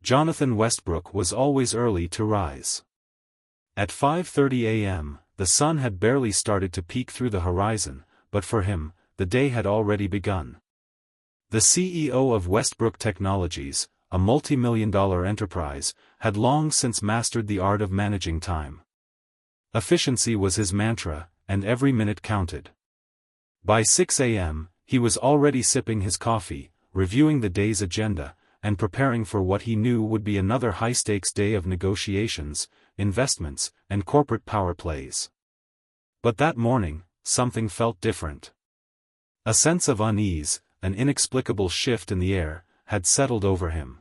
Jonathan Westbrook was always early to rise. At 5:30 a.m., the sun had barely started to peek through the horizon, but for him, the day had already begun. The CEO of Westbrook Technologies, a multi-million-dollar enterprise, had long since mastered the art of managing time. Efficiency was his mantra, and every minute counted. By 6 a.m., he was already sipping his coffee, reviewing the day's agenda, and preparing for what he knew would be another high-stakes day of negotiations, investments, and corporate power plays. But that morning, something felt different. A sense of unease, an inexplicable shift in the air, had settled over him.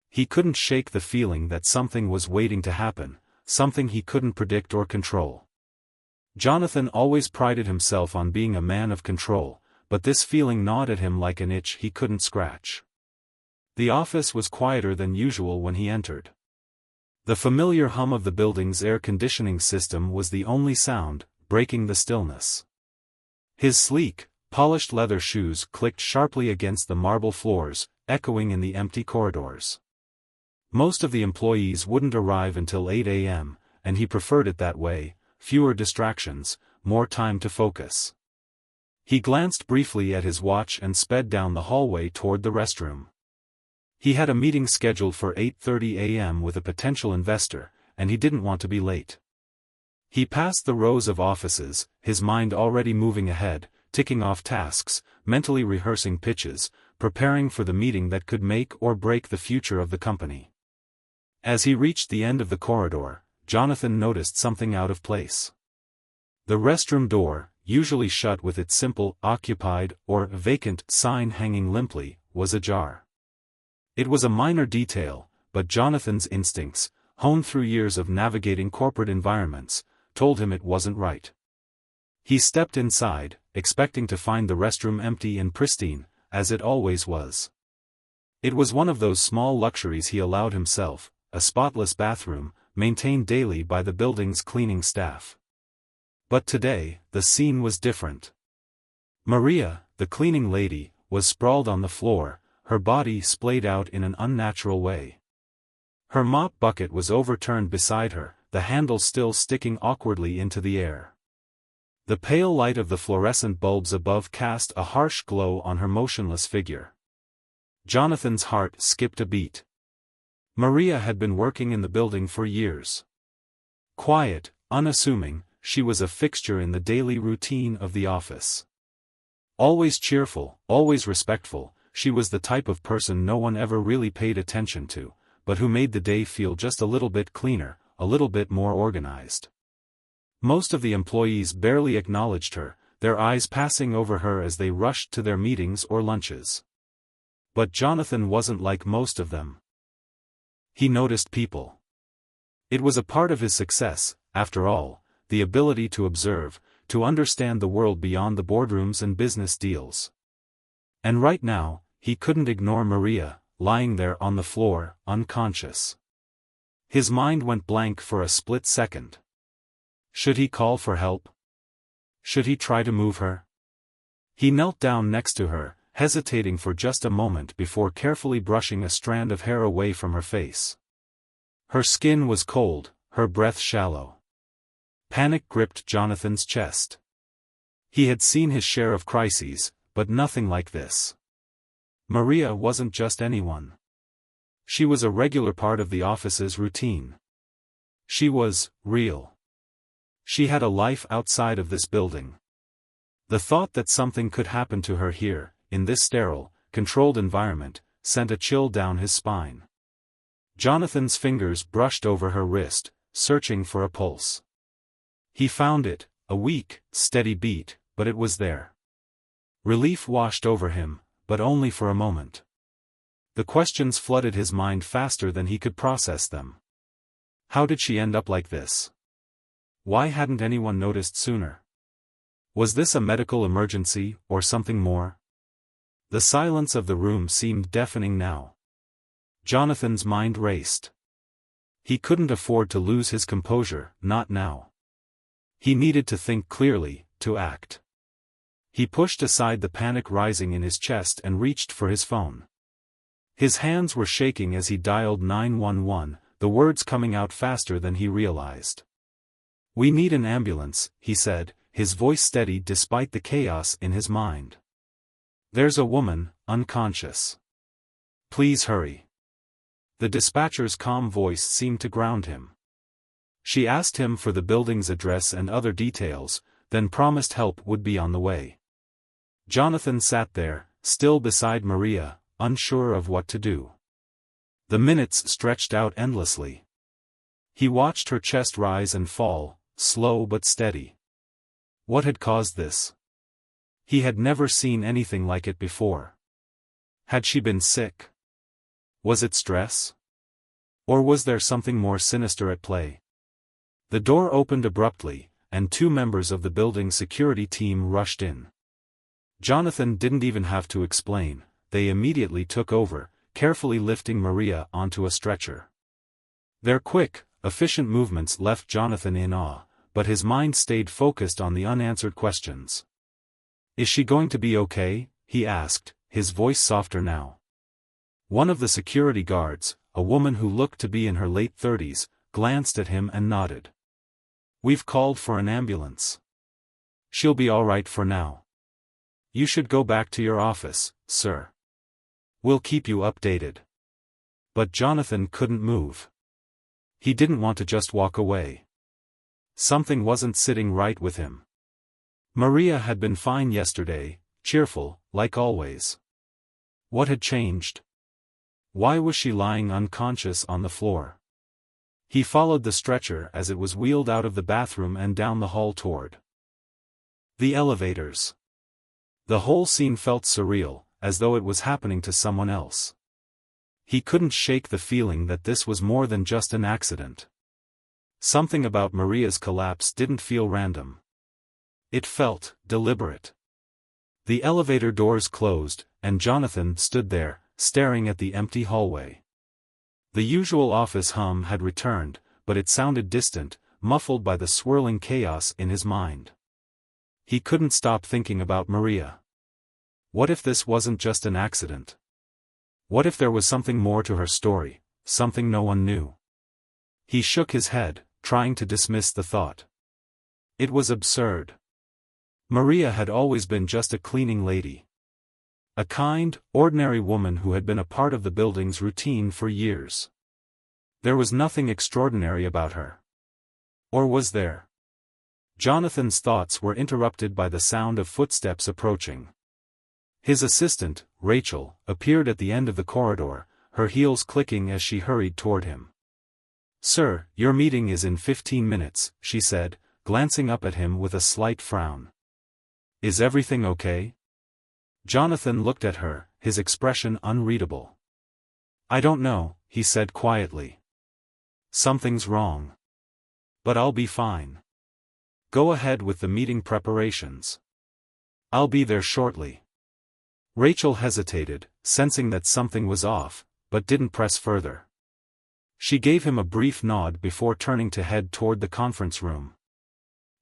He couldn't shake the feeling that something was waiting to happen, something he couldn't predict or control. Jonathan always prided himself on being a man of control, but this feeling gnawed at him like an itch he couldn't scratch. The office was quieter than usual when he entered. The familiar hum of the building's air conditioning system was the only sound, breaking the stillness. His sleek, polished leather shoes clicked sharply against the marble floors, echoing in the empty corridors. Most of the employees wouldn't arrive until 8 a.m., and he preferred it that way, fewer distractions, more time to focus. He glanced briefly at his watch and sped down the hallway toward the restroom. He had a meeting scheduled for 8:30 a.m. with a potential investor, and he didn't want to be late. He passed the rows of offices, his mind already moving ahead, ticking off tasks, mentally rehearsing pitches, preparing for the meeting that could make or break the future of the company. As he reached the end of the corridor, Jonathan noticed something out of place. The restroom door, usually shut with its simple "occupied" or "vacant" sign hanging limply, was ajar. It was a minor detail, but Jonathan's instincts, honed through years of navigating corporate environments, told him it wasn't right. He stepped inside, expecting to find the restroom empty and pristine, as it always was. It was one of those small luxuries he allowed himself, a spotless bathroom, maintained daily by the building's cleaning staff. But today, the scene was different. Maria, the cleaning lady, was sprawled on the floor, her body splayed out in an unnatural way. Her mop bucket was overturned beside her, the handle still sticking awkwardly into the air. The pale light of the fluorescent bulbs above cast a harsh glow on her motionless figure. Jonathan's heart skipped a beat. Maria had been working in the building for years. Quiet, unassuming, she was a fixture in the daily routine of the office. Always cheerful, always respectful, she was the type of person no one ever really paid attention to, but who made the day feel just a little bit cleaner, a little bit more organized. Most of the employees barely acknowledged her, their eyes passing over her as they rushed to their meetings or lunches. But Jonathan wasn't like most of them. He noticed people. It was a part of his success, after all, the ability to observe, to understand the world beyond the boardrooms and business deals. And right now, he couldn't ignore Maria, lying there on the floor, unconscious. His mind went blank for a split second. Should he call for help? Should he try to move her? He knelt down next to her, hesitating for just a moment before carefully brushing a strand of hair away from her face. Her skin was cold, her breath shallow. Panic gripped Jonathan's chest. He had seen his share of crises, but nothing like this. Maria wasn't just anyone. She was a regular part of the office's routine. She was real. She had a life outside of this building. The thought that something could happen to her here, in this sterile, controlled environment, sent a chill down his spine. Jonathan's fingers brushed over her wrist, searching for a pulse. He found it, a weak, steady beat, but it was there. Relief washed over him, but only for a moment. The questions flooded his mind faster than he could process them. How did she end up like this? Why hadn't anyone noticed sooner? Was this a medical emergency, or something more? The silence of the room seemed deafening now. Jonathan's mind raced. He couldn't afford to lose his composure, not now. He needed to think clearly, to act. He pushed aside the panic rising in his chest and reached for his phone. His hands were shaking as he dialed 911, the words coming out faster than he realized. "We need an ambulance," he said, his voice steady despite the chaos in his mind. "There's a woman, unconscious. Please hurry." The dispatcher's calm voice seemed to ground him. She asked him for the building's address and other details, then promised help would be on the way. Jonathan sat there, still beside Maria, unsure of what to do. The minutes stretched out endlessly. He watched her chest rise and fall, slow but steady. What had caused this? He had never seen anything like it before. Had she been sick? Was it stress? Or was there something more sinister at play? The door opened abruptly, and 2 members of the building's security team rushed in. Jonathan didn't even have to explain, they immediately took over, carefully lifting Maria onto a stretcher. Their quick, efficient movements left Jonathan in awe, but his mind stayed focused on the unanswered questions. "Is she going to be okay?" he asked, his voice softer now. One of the security guards, a woman who looked to be in her late 30s, glanced at him and nodded. "We've called for an ambulance. She'll be all right for now. You should go back to your office, sir. We'll keep you updated." But Jonathan couldn't move. He didn't want to just walk away. Something wasn't sitting right with him. Maria had been fine yesterday, cheerful, like always. What had changed? Why was she lying unconscious on the floor? He followed the stretcher as it was wheeled out of the bathroom and down the hall toward the elevators. The whole scene felt surreal, as though it was happening to someone else. He couldn't shake the feeling that this was more than just an accident. Something about Maria's collapse didn't feel random. It felt deliberate. The elevator doors closed, and Jonathan stood there, staring at the empty hallway. The usual office hum had returned, but it sounded distant, muffled by the swirling chaos in his mind. He couldn't stop thinking about Maria. What if this wasn't just an accident? What if there was something more to her story, something no one knew? He shook his head, trying to dismiss the thought. It was absurd. Maria had always been just a cleaning lady. A kind, ordinary woman who had been a part of the building's routine for years. There was nothing extraordinary about her. Or was there? Jonathan's thoughts were interrupted by the sound of footsteps approaching. His assistant, Rachel, appeared at the end of the corridor, her heels clicking as she hurried toward him. "Sir, your meeting is in 15 minutes, she said, glancing up at him with a slight frown. "Is everything okay?" Jonathan looked at her, his expression unreadable. "I don't know," he said quietly. "Something's wrong. But I'll be fine. Go ahead with the meeting preparations. I'll be there shortly." Rachel hesitated, sensing that something was off, but didn't press further. She gave him a brief nod before turning to head toward the conference room.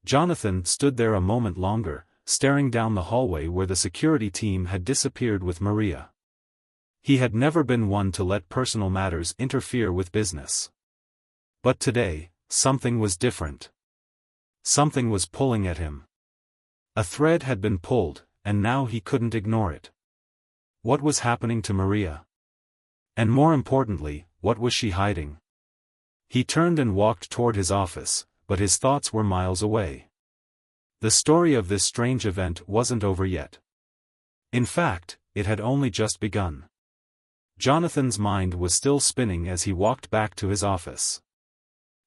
Jonathan stood there a moment longer, staring down the hallway where the security team had disappeared with Maria. He had never been one to let personal matters interfere with business. But today, something was different. Something was pulling at him. A thread had been pulled, and now he couldn't ignore it. What was happening to Maria? And more importantly, what was she hiding? He turned and walked toward his office, but his thoughts were miles away. The story of this strange event wasn't over yet. In fact, it had only just begun. Jonathan's mind was still spinning as he walked back to his office.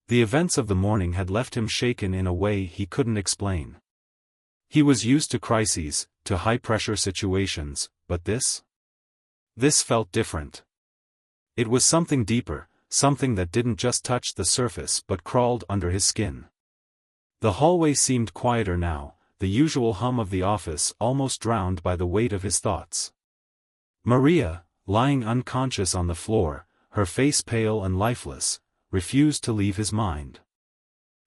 The events of the morning had left him shaken in a way he couldn't explain. He was used to crises, to high-pressure situations, but this? This felt different. It was something deeper, something that didn't just touch the surface but crawled under his skin. The hallway seemed quieter now, the usual hum of the office almost drowned by the weight of his thoughts. Maria, lying unconscious on the floor, her face pale and lifeless, refused to leave his mind.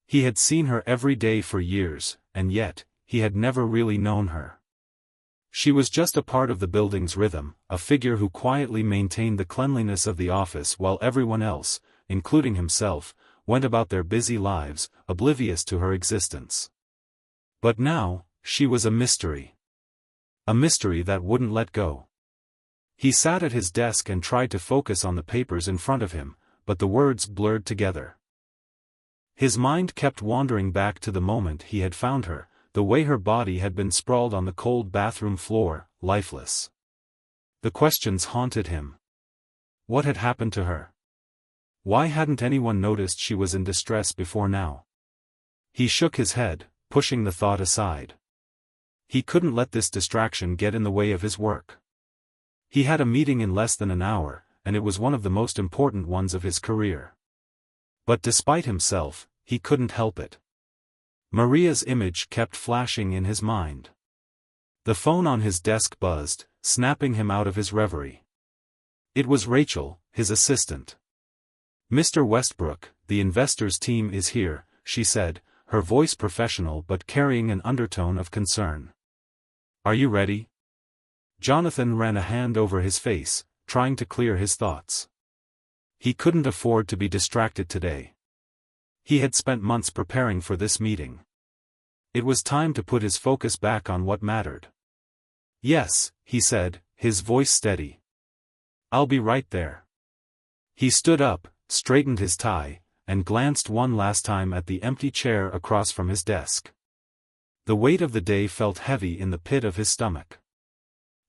He had seen her every day for years, and yet, he had never really known her. She was just a part of the building's rhythm, a figure who quietly maintained the cleanliness of the office while everyone else, including himself, went about their busy lives, oblivious to her existence. But now, she was a mystery. A mystery that wouldn't let go. He sat at his desk and tried to focus on the papers in front of him, but the words blurred together. His mind kept wandering back to the moment he had found her, the way her body had been sprawled on the cold bathroom floor, lifeless. The questions haunted him. What had happened to her? Why hadn't anyone noticed she was in distress before now? He shook his head, pushing the thought aside. He couldn't let this distraction get in the way of his work. He had a meeting in less than an hour, and it was one of the most important ones of his career. But despite himself, he couldn't help it. Maria's image kept flashing in his mind. The phone on his desk buzzed, snapping him out of his reverie. It was Rachel, his assistant. "Mr. Westbrook, the investors' team is here," she said, her voice professional but carrying an undertone of concern. "Are you ready?" Jonathan ran a hand over his face, trying to clear his thoughts. He couldn't afford to be distracted today. He had spent months preparing for this meeting. It was time to put his focus back on what mattered. "Yes," he said, his voice steady. "I'll be right there." He stood up, straightened his tie, and glanced one last time at the empty chair across from his desk. The weight of the day felt heavy in the pit of his stomach.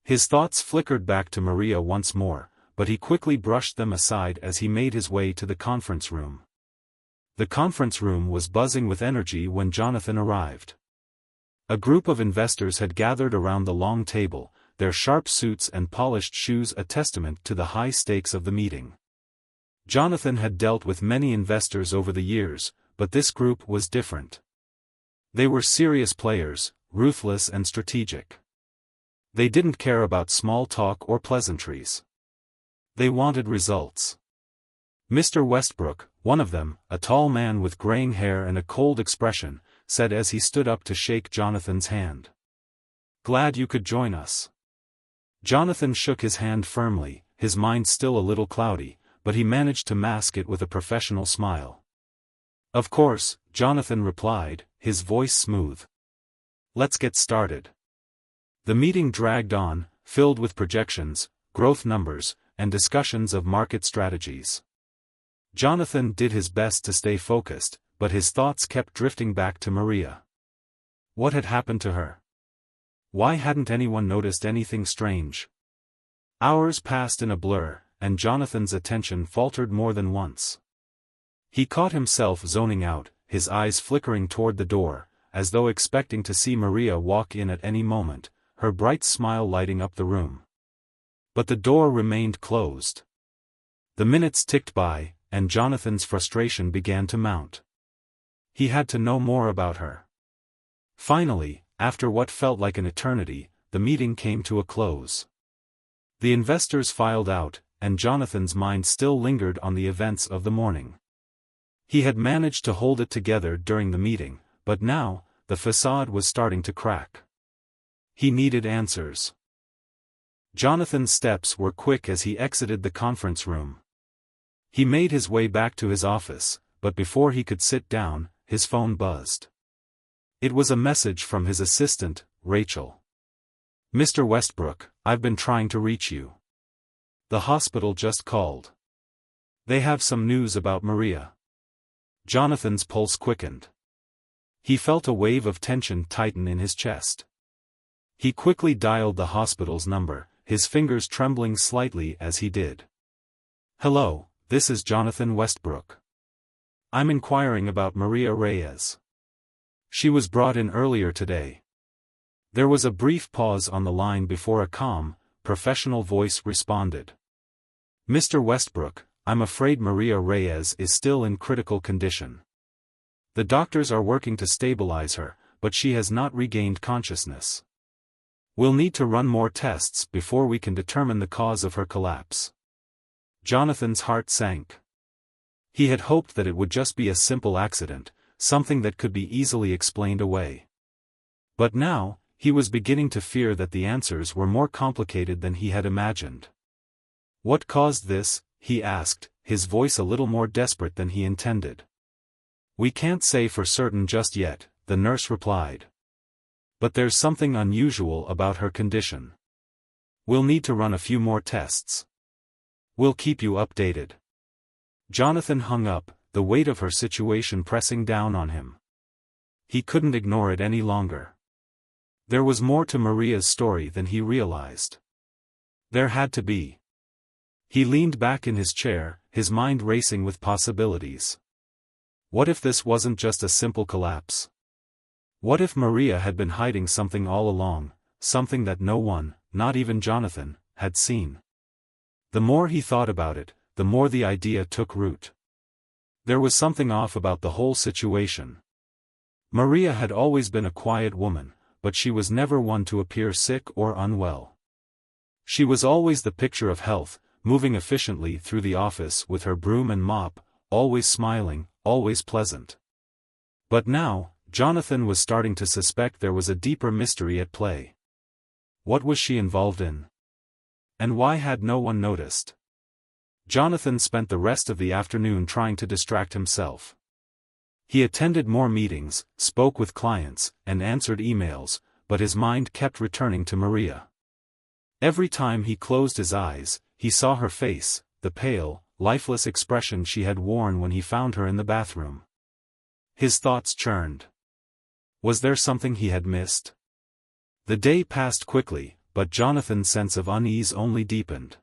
His thoughts flickered back to Maria once more, but he quickly brushed them aside as he made his way to the conference room. The conference room was buzzing with energy when Jonathan arrived. A group of investors had gathered around the long table, their sharp suits and polished shoes a testament to the high stakes of the meeting. Jonathan had dealt with many investors over the years, but this group was different. They were serious players, ruthless and strategic. They didn't care about small talk or pleasantries. They wanted results. "Mr. Westbrook," one of them, a tall man with graying hair and a cold expression, said as he stood up to shake Jonathan's hand. "Glad you could join us." Jonathan shook his hand firmly, his mind still a little cloudy, but he managed to mask it with a professional smile. "Of course," Jonathan replied, his voice smooth. "Let's get started." The meeting dragged on, filled with projections, growth numbers, and discussions of market strategies. Jonathan did his best to stay focused, but his thoughts kept drifting back to Maria. What had happened to her? Why hadn't anyone noticed anything strange? Hours passed in a blur, and Jonathan's attention faltered more than once. He caught himself zoning out, his eyes flickering toward the door, as though expecting to see Maria walk in at any moment, her bright smile lighting up the room. But the door remained closed. The minutes ticked by, and Jonathan's frustration began to mount. He had to know more about her. Finally, after what felt like an eternity, the meeting came to a close. The investors filed out, and Jonathan's mind still lingered on the events of the morning. He had managed to hold it together during the meeting, but now, the facade was starting to crack. He needed answers. Jonathan's steps were quick as he exited the conference room. He made his way back to his office, but before he could sit down, his phone buzzed. It was a message from his assistant, Rachel. "Mr. Westbrook, I've been trying to reach you. The hospital just called. They have some news about Maria." Jonathan's pulse quickened. He felt a wave of tension tighten in his chest. He quickly dialed the hospital's number, his fingers trembling slightly as he did. "Hello, this is Jonathan Westbrook. I'm inquiring about Maria Reyes. She was brought in earlier today." There was a brief pause on the line before a calm, professional voice responded. "Mr. Westbrook, I'm afraid Maria Reyes is still in critical condition. The doctors are working to stabilize her, but she has not regained consciousness. We'll need to run more tests before we can determine the cause of her collapse." Jonathan's heart sank. He had hoped that it would just be a simple accident, something that could be easily explained away. But now, He was beginning to fear that the answers were more complicated than he had imagined. "What caused this?" he asked, his voice a little more desperate than he intended. "We can't say for certain just yet," the nurse replied. "But there's something unusual about her condition. We'll need to run a few more tests. We'll keep you updated." Jonathan hung up, the weight of her situation pressing down on him. He couldn't ignore it any longer. There was more to Maria's story than he realized. There had to be. He leaned back in his chair, his mind racing with possibilities. What if this wasn't just a simple collapse? What if Maria had been hiding something all along, something that no one, not even Jonathan, had seen? The more he thought about it, the more the idea took root. There was something off about the whole situation. Maria had always been a quiet woman, but she was never one to appear sick or unwell. She was always the picture of health, moving efficiently through the office with her broom and mop, always smiling, always pleasant. But now, Jonathan was starting to suspect there was a deeper mystery at play. What was she involved in? And why had no one noticed? Jonathan spent the rest of the afternoon trying to distract himself. He attended more meetings, spoke with clients, and answered emails, but his mind kept returning to Maria. Every time he closed his eyes, he saw her face, the pale, lifeless expression she had worn when he found her in the bathroom. His thoughts churned. Was there something he had missed? The day passed quickly, but Jonathan's sense of unease only deepened.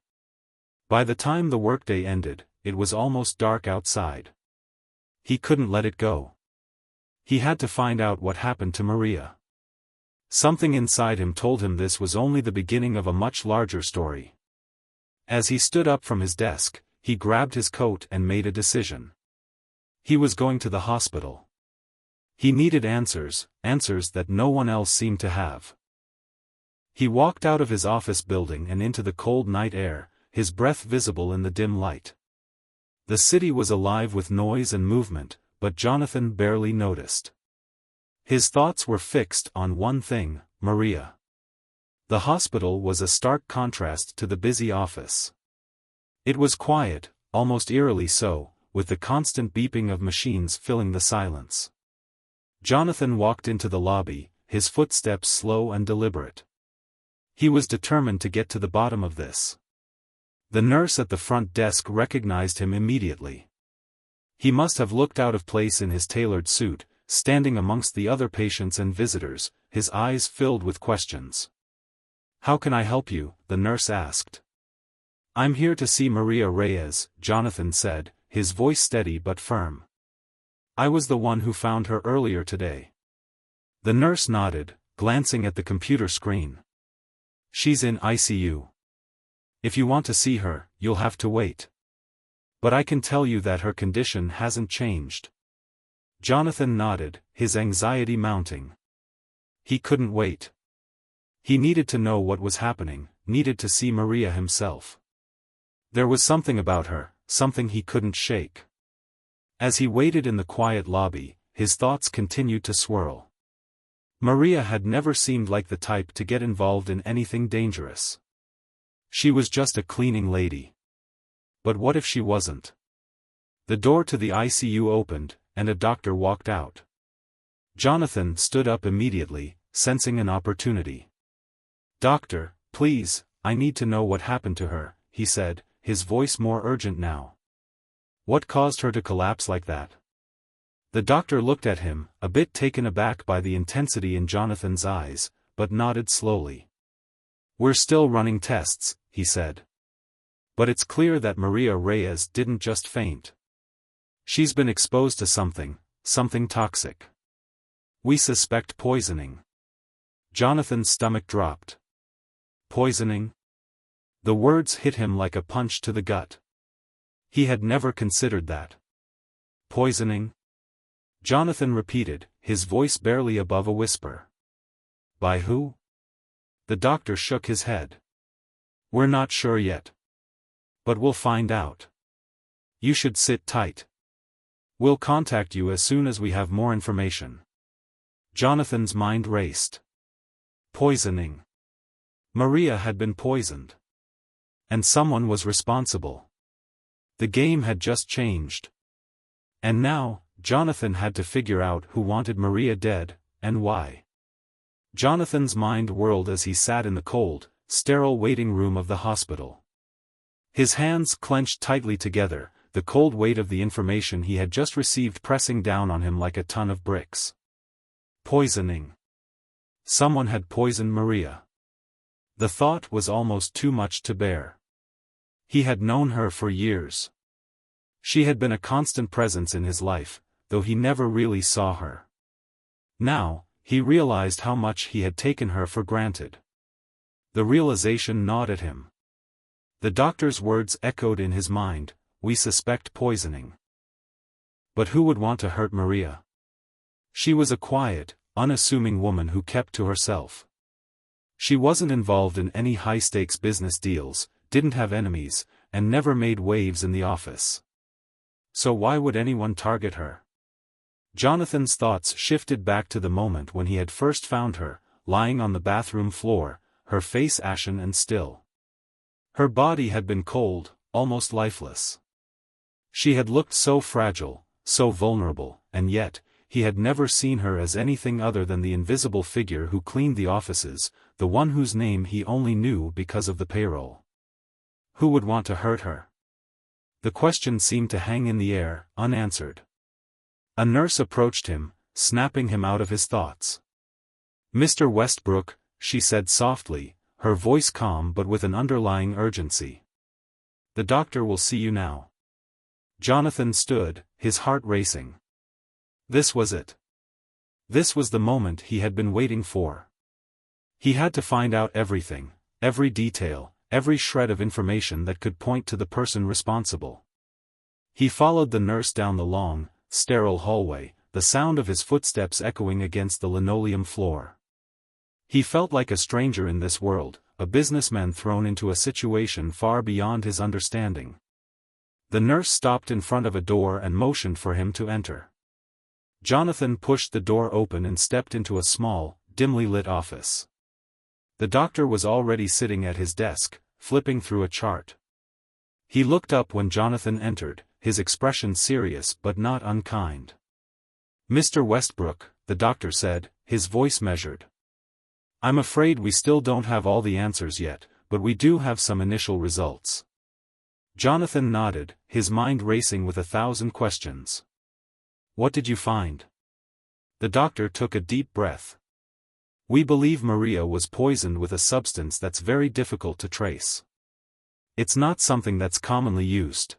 By the time the workday ended, it was almost dark outside. He couldn't let it go. He had to find out what happened to Maria. Something inside him told him this was only the beginning of a much larger story. As he stood up from his desk, he grabbed his coat and made a decision. He was going to the hospital. He needed answers, answers that no one else seemed to have. He walked out of his office building and into the cold night air, his breath visible in the dim light. The city was alive with noise and movement, but Jonathan barely noticed. His thoughts were fixed on one thing, Maria. The hospital was a stark contrast to the busy office. It was quiet, almost eerily so, with the constant beeping of machines filling the silence. Jonathan walked into the lobby, his footsteps slow and deliberate. He was determined to get to the bottom of this. The nurse at the front desk recognized him immediately. He must have looked out of place in his tailored suit, standing amongst the other patients and visitors, his eyes filled with questions. "How can I help you?" the nurse asked. "I'm here to see Maria Reyes," Jonathan said, his voice steady but firm. "I was the one who found her earlier today." The nurse nodded, glancing at the computer screen. "She's in ICU. If you want to see her, you'll have to wait. But I can tell you that her condition hasn't changed." Jonathan nodded, his anxiety mounting. He couldn't wait. He needed to know what was happening, needed to see Maria himself. There was something about her, something he couldn't shake. As he waited in the quiet lobby, his thoughts continued to swirl. Maria had never seemed like the type to get involved in anything dangerous. She was just a cleaning lady. But what if she wasn't? The door to the ICU opened, and a doctor walked out. Jonathan stood up immediately, sensing an opportunity. "Doctor, please, I need to know what happened to her," he said, his voice more urgent now. "What caused her to collapse like that?" The doctor looked at him, a bit taken aback by the intensity in Jonathan's eyes, but nodded slowly. "We're still running tests," he said. "But it's clear that Maria Reyes didn't just faint. She's been exposed to something toxic. We suspect poisoning." Jonathan's stomach dropped. Poisoning? The words hit him like a punch to the gut. He had never considered that. Poisoning? Jonathan repeated, his voice barely above a whisper. By who? The doctor shook his head. We're not sure yet. But we'll find out. You should sit tight. We'll contact you as soon as we have more information. Jonathan's mind raced. Poisoning. Maria had been poisoned. And someone was responsible. The game had just changed. And now, Jonathan had to figure out who wanted Maria dead, and why. Jonathan's mind whirled as he sat in the cold, sterile waiting room of the hospital. His hands clenched tightly together, the cold weight of the information he had just received pressing down on him like a ton of bricks. Poisoning. Someone had poisoned Maria. The thought was almost too much to bear. He had known her for years. She had been a constant presence in his life, though he never really saw her. Now, he realized how much he had taken her for granted. The realization gnawed at him. The doctor's words echoed in his mind, "We suspect poisoning." But who would want to hurt Maria? She was a quiet, unassuming woman who kept to herself. She wasn't involved in any high-stakes business deals, didn't have enemies, and never made waves in the office. So why would anyone target her? Jonathan's thoughts shifted back to the moment when he had first found her, lying on the bathroom floor, her face ashen and still. Her body had been cold, almost lifeless. She had looked so fragile, so vulnerable, and yet, he had never seen her as anything other than the invisible figure who cleaned the offices, the one whose name he only knew because of the payroll. Who would want to hurt her? The question seemed to hang in the air, unanswered. A nurse approached him, snapping him out of his thoughts. "Mr. Westbrook," she said softly, her voice calm but with an underlying urgency. "The doctor will see you now." Jonathan stood, his heart racing. This was it. This was the moment he had been waiting for. He had to find out everything, every detail, every shred of information that could point to the person responsible. He followed the nurse down the long, sterile hallway, the sound of his footsteps echoing against the linoleum floor. He felt like a stranger in this world, a businessman thrown into a situation far beyond his understanding. The nurse stopped in front of a door and motioned for him to enter. Jonathan pushed the door open and stepped into a small, dimly lit office. The doctor was already sitting at his desk, flipping through a chart. He looked up when Jonathan entered, his expression serious but not unkind. "Mr. Westbrook," the doctor said, his voice measured. "I'm afraid we still don't have all the answers yet, but we do have some initial results." Jonathan nodded, his mind racing with 1,000 questions. "What did you find?" The doctor took a deep breath. "We believe Maria was poisoned with a substance that's very difficult to trace. It's not something that's commonly used.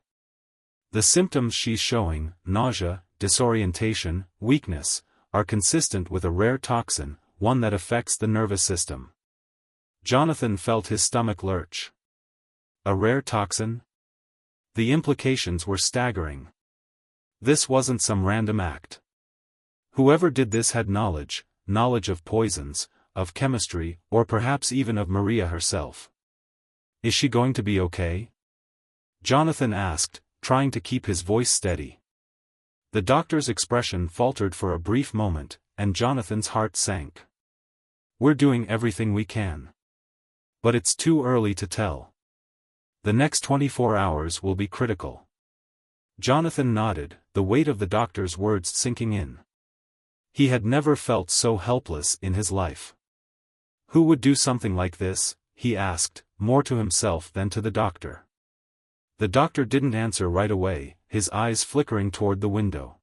The symptoms she's showing, nausea, disorientation, weakness, are consistent with a rare toxin, one that affects the nervous system." Jonathan felt his stomach lurch. A rare toxin? The implications were staggering. This wasn't some random act. Whoever did this had knowledge of poisons, of chemistry, or perhaps even of Maria herself. "Is she going to be okay?" Jonathan asked, trying to keep his voice steady. The doctor's expression faltered for a brief moment, and Jonathan's heart sank. "We're doing everything we can. But it's too early to tell. The next 24 hours will be critical." Jonathan nodded, the weight of the doctor's words sinking in. He had never felt so helpless in his life. Who would do something like this, he asked, more to himself than to the doctor. The doctor didn't answer right away, his eyes flickering toward the window.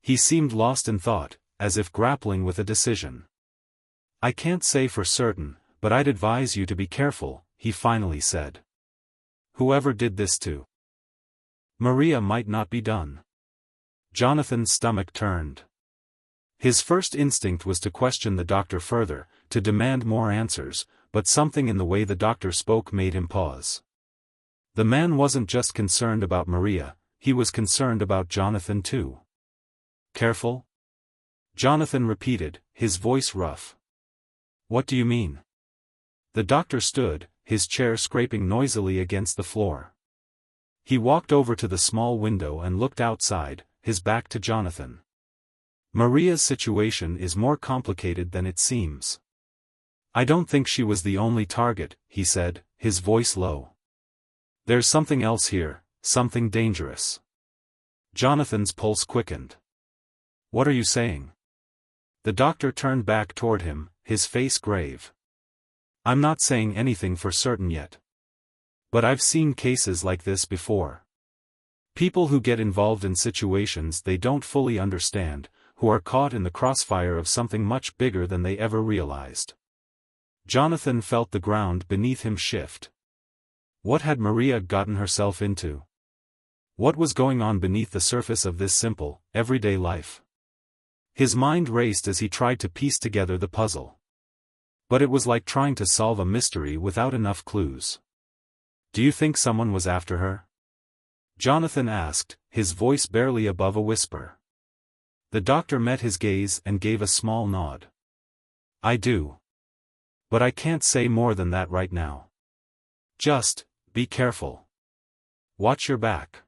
He seemed lost in thought, as if grappling with a decision. "I can't say for certain, but I'd advise you to be careful," he finally said. "Whoever did this to Maria might not be done." Jonathan's stomach turned. His first instinct was to question the doctor further, to demand more answers, but something in the way the doctor spoke made him pause. The man wasn't just concerned about Maria, he was concerned about Jonathan too. "Careful?" Jonathan repeated, his voice rough. "What do you mean?" The doctor stood, his chair scraping noisily against the floor. He walked over to the small window and looked outside, his back to Jonathan. "Maria's situation is more complicated than it seems. I don't think she was the only target, he said, his voice low. There's something else here, something dangerous. Jonathan's pulse quickened. What are you saying? The doctor turned back toward him, his face grave. I'm not saying anything for certain yet. But I've seen cases like this before. People who get involved in situations they don't fully understand, who are caught in the crossfire of something much bigger than they ever realized. Jonathan felt the ground beneath him shift. What had Maria gotten herself into? What was going on beneath the surface of this simple, everyday life? His mind raced as he tried to piece together the puzzle. But it was like trying to solve a mystery without enough clues. Do you think someone was after her? Jonathan asked, his voice barely above a whisper. The doctor met his gaze and gave a small nod. I do. But I can't say more than that right now. Just, be careful. Watch your back.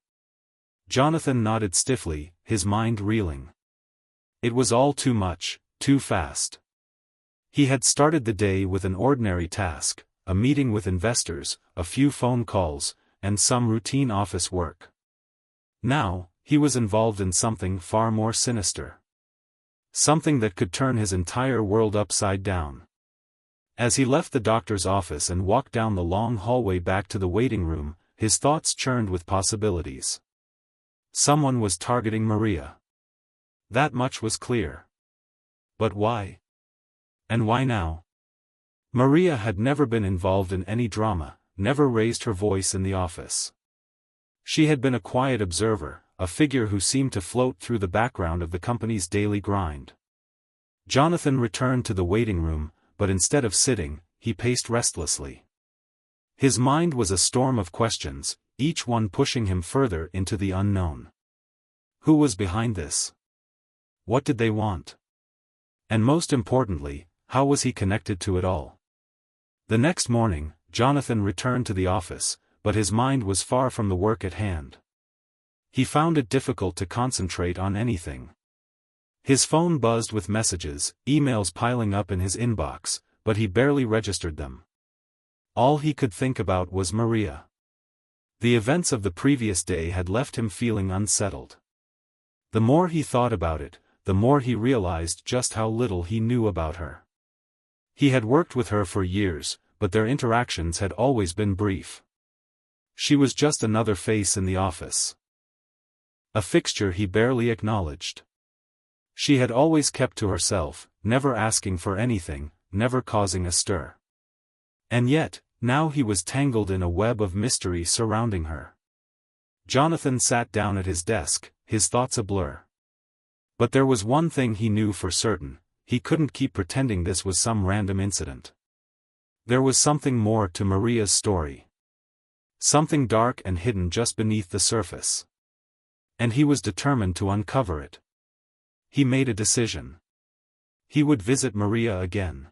Jonathan nodded stiffly, his mind reeling. It was all too much, too fast. He had started the day with an ordinary task, a meeting with investors, a few phone calls, and some routine office work. Now, he was involved in something far more sinister. Something that could turn his entire world upside down. As he left the doctor's office and walked down the long hallway back to the waiting room, his thoughts churned with possibilities. Someone was targeting Maria. That much was clear. But why? And why now? Maria had never been involved in any drama, never raised her voice in the office. She had been a quiet observer, a figure who seemed to float through the background of the company's daily grind. Jonathan returned to the waiting room, but instead of sitting, he paced restlessly. His mind was a storm of questions, each one pushing him further into the unknown. Who was behind this? What did they want? And most importantly, how was he connected to it all? The next morning, Jonathan returned to the office, but his mind was far from the work at hand. He found it difficult to concentrate on anything. His phone buzzed with messages, emails piling up in his inbox, but he barely registered them. All he could think about was Maria. The events of the previous day had left him feeling unsettled. The more he thought about it, the more he realized just how little he knew about her. He had worked with her for years, but their interactions had always been brief. She was just another face in the office. A fixture he barely acknowledged. She had always kept to herself, never asking for anything, never causing a stir. And yet, now he was tangled in a web of mystery surrounding her. Jonathan sat down at his desk, his thoughts a blur. But there was one thing he knew for certain, he couldn't keep pretending this was some random incident. There was something more to Maria's story. Something dark and hidden just beneath the surface. And he was determined to uncover it. He made a decision. He would visit Maria again.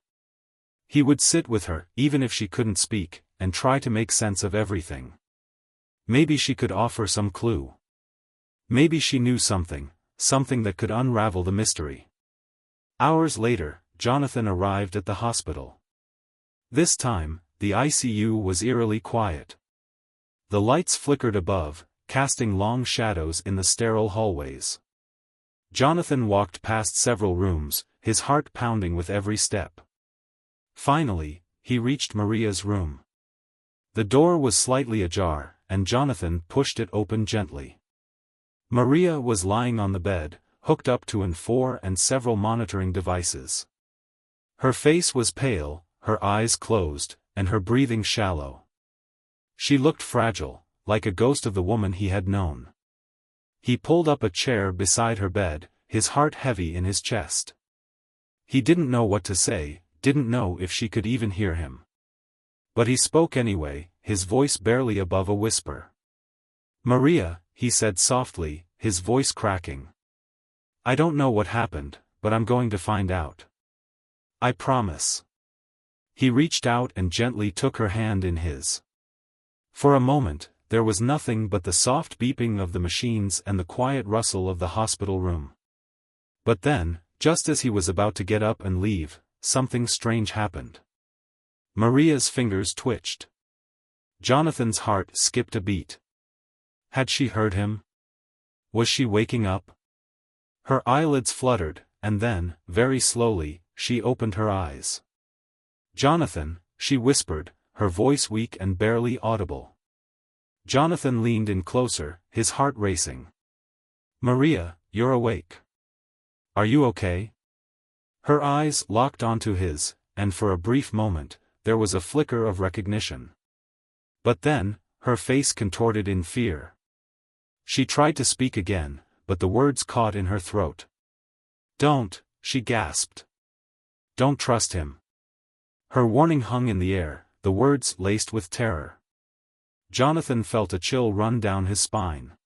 He would sit with her, even if she couldn't speak, and try to make sense of everything. Maybe she could offer some clue. Maybe she knew something that could unravel the mystery. Hours later, Jonathan arrived at the hospital. This time, the ICU was eerily quiet. The lights flickered above, casting long shadows in the sterile hallways. Jonathan walked past several rooms, his heart pounding with every step. Finally, he reached Maria's room. The door was slightly ajar, and Jonathan pushed it open gently. Maria was lying on the bed, hooked up to an IV and several monitoring devices. Her face was pale, her eyes closed, and her breathing shallow. She looked fragile, like a ghost of the woman he had known. He pulled up a chair beside her bed, his heart heavy in his chest. He didn't know what to say, didn't know if she could even hear him. But he spoke anyway, his voice barely above a whisper. "Maria," he said softly, his voice cracking. "I don't know what happened, but I'm going to find out. I promise." He reached out and gently took her hand in his. For a moment, there was nothing but the soft beeping of the machines and the quiet rustle of the hospital room. But then, just as he was about to get up and leave, something strange happened. Maria's fingers twitched. Jonathan's heart skipped a beat. Had she heard him? Was she waking up? Her eyelids fluttered, and then, very slowly, she opened her eyes. "Jonathan," she whispered, her voice weak and barely audible. Jonathan leaned in closer, his heart racing. "Maria, you're awake. Are you okay?" Her eyes locked onto his, and for a brief moment, there was a flicker of recognition. But then, her face contorted in fear. She tried to speak again, but the words caught in her throat. "Don't," she gasped. "Don't trust him." Her warning hung in the air, the words laced with terror. Jonathan felt a chill run down his spine.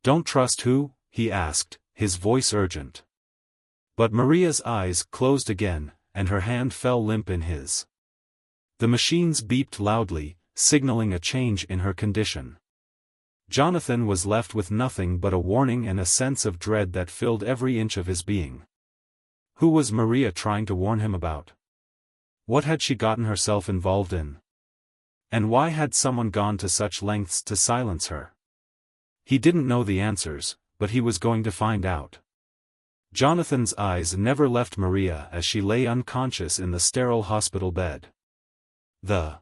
"Don't trust who?" he asked, his voice urgent. But Maria's eyes closed again, and her hand fell limp in his. The machines beeped loudly, signaling a change in her condition. Jonathan was left with nothing but a warning and a sense of dread that filled every inch of his being. Who was Maria trying to warn him about? What had she gotten herself involved in? And why had someone gone to such lengths to silence her? He didn't know the answers, but he was going to find out. Jonathan's eyes never left Maria as she lay unconscious in the sterile hospital bed. The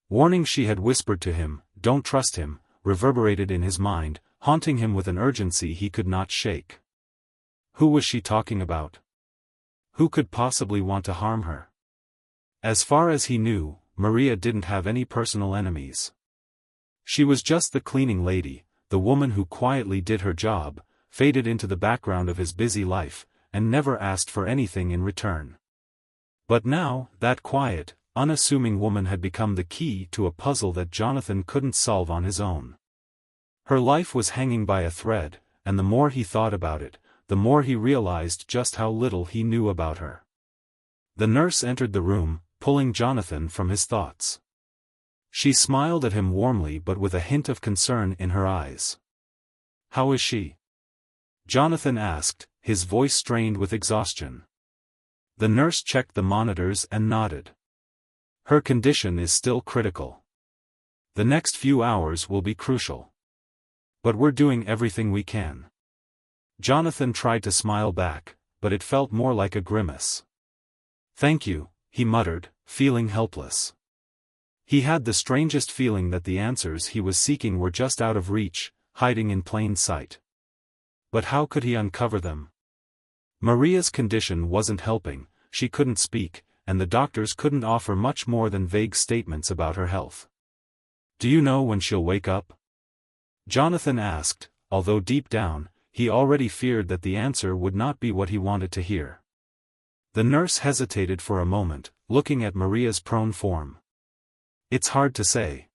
warning she had whispered to him, "Don't trust him," reverberated in his mind, haunting him with an urgency he could not shake. Who was she talking about? Who could possibly want to harm her? As far as he knew, Maria didn't have any personal enemies. She was just the cleaning lady, the woman who quietly did her job, faded into the background of his busy life, and never asked for anything in return. But now, that quiet, unassuming woman had become the key to a puzzle that Jonathan couldn't solve on his own. Her life was hanging by a thread, and the more he thought about it, the more he realized just how little he knew about her. The nurse entered the room, pulling Jonathan from his thoughts. She smiled at him warmly but with a hint of concern in her eyes. "How is she?" Jonathan asked, his voice strained with exhaustion. The nurse checked the monitors and nodded. "Her condition is still critical. The next few hours will be crucial. But we're doing everything we can." Jonathan tried to smile back, but it felt more like a grimace. "Thank you," he muttered, feeling helpless. He had the strangest feeling that the answers he was seeking were just out of reach, hiding in plain sight. But how could he uncover them? Maria's condition wasn't helping, she couldn't speak, and the doctors couldn't offer much more than vague statements about her health. "Do you know when she'll wake up?" Jonathan asked, although deep down, he already feared that the answer would not be what he wanted to hear. The nurse hesitated for a moment, looking at Maria's prone form. "It's hard to say.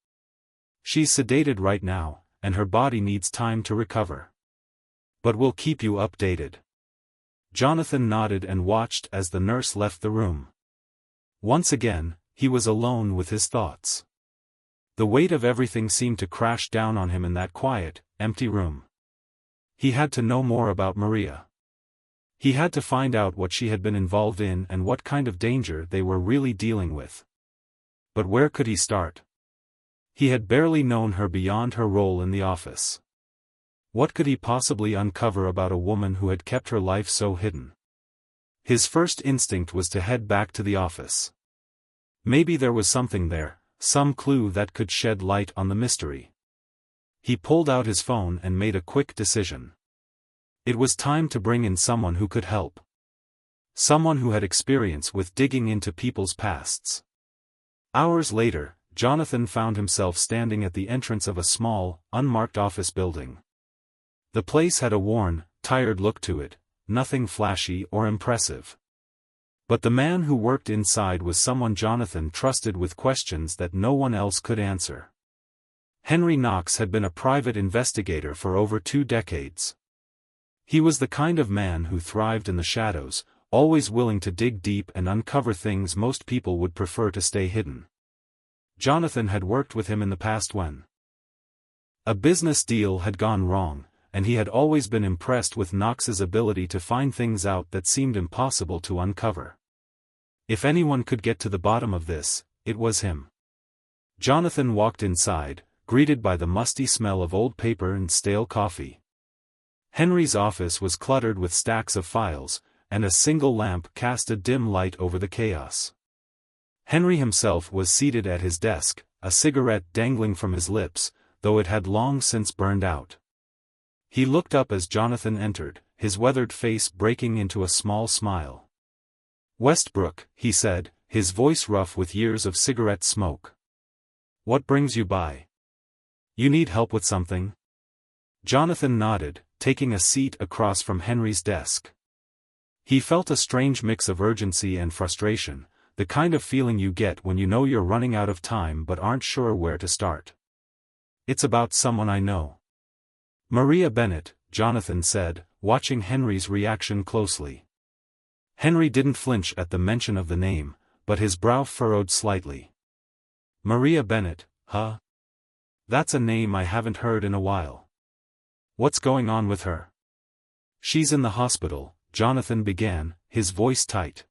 She's sedated right now, and her body needs time to recover. But we'll keep you updated." Jonathan nodded and watched as the nurse left the room. Once again, he was alone with his thoughts. The weight of everything seemed to crash down on him in that quiet, empty room. He had to know more about Maria. He had to find out what she had been involved in and what kind of danger they were really dealing with. But where could he start? He had barely known her beyond her role in the office. What could he possibly uncover about a woman who had kept her life so hidden? His first instinct was to head back to the office. Maybe there was something there, some clue that could shed light on the mystery. He pulled out his phone and made a quick decision. It was time to bring in someone who could help. Someone who had experience with digging into people's pasts. Hours later, Jonathan found himself standing at the entrance of a small, unmarked office building. The place had a worn, tired look to it, nothing flashy or impressive. But the man who worked inside was someone Jonathan trusted with questions that no one else could answer. Henry Knox had been a private investigator for over 2 decades. He was the kind of man who thrived in the shadows, always willing to dig deep and uncover things most people would prefer to stay hidden. Jonathan had worked with him in the past when a business deal had gone wrong, and he had always been impressed with Knox's ability to find things out that seemed impossible to uncover. If anyone could get to the bottom of this, it was him. Jonathan walked inside, greeted by the musty smell of old paper and stale coffee. Henry's office was cluttered with stacks of files, and a single lamp cast a dim light over the chaos. Henry himself was seated at his desk, a cigarette dangling from his lips, though it had long since burned out. He looked up as Jonathan entered, his weathered face breaking into a small smile. "Westbrook," he said, his voice rough with years of cigarette smoke. "What brings you by? You need help with something?" Jonathan nodded, taking a seat across from Henry's desk. He felt a strange mix of urgency and frustration, the kind of feeling you get when you know you're running out of time but aren't sure where to start. "It's about someone I know." "Maria Bennett," Jonathan said, watching Henry's reaction closely. Henry didn't flinch at the mention of the name, but his brow furrowed slightly. "Maria Bennett, huh? That's a name I haven't heard in a while. What's going on with her?" "She's in the hospital," Jonathan began, his voice tight.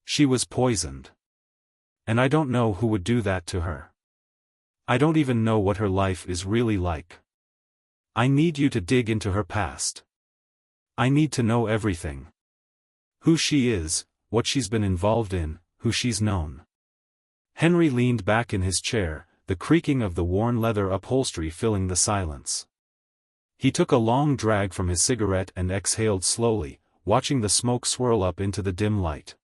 "She was poisoned. And I don't know who would do that to her. I don't even know what her life is really like. I need you to dig into her past. I need to know everything. Who she is, what she's been involved in, who she's known." Henry leaned back in his chair, the creaking of the worn leather upholstery filling the silence. He took a long drag from his cigarette and exhaled slowly, watching the smoke swirl up into the dim light.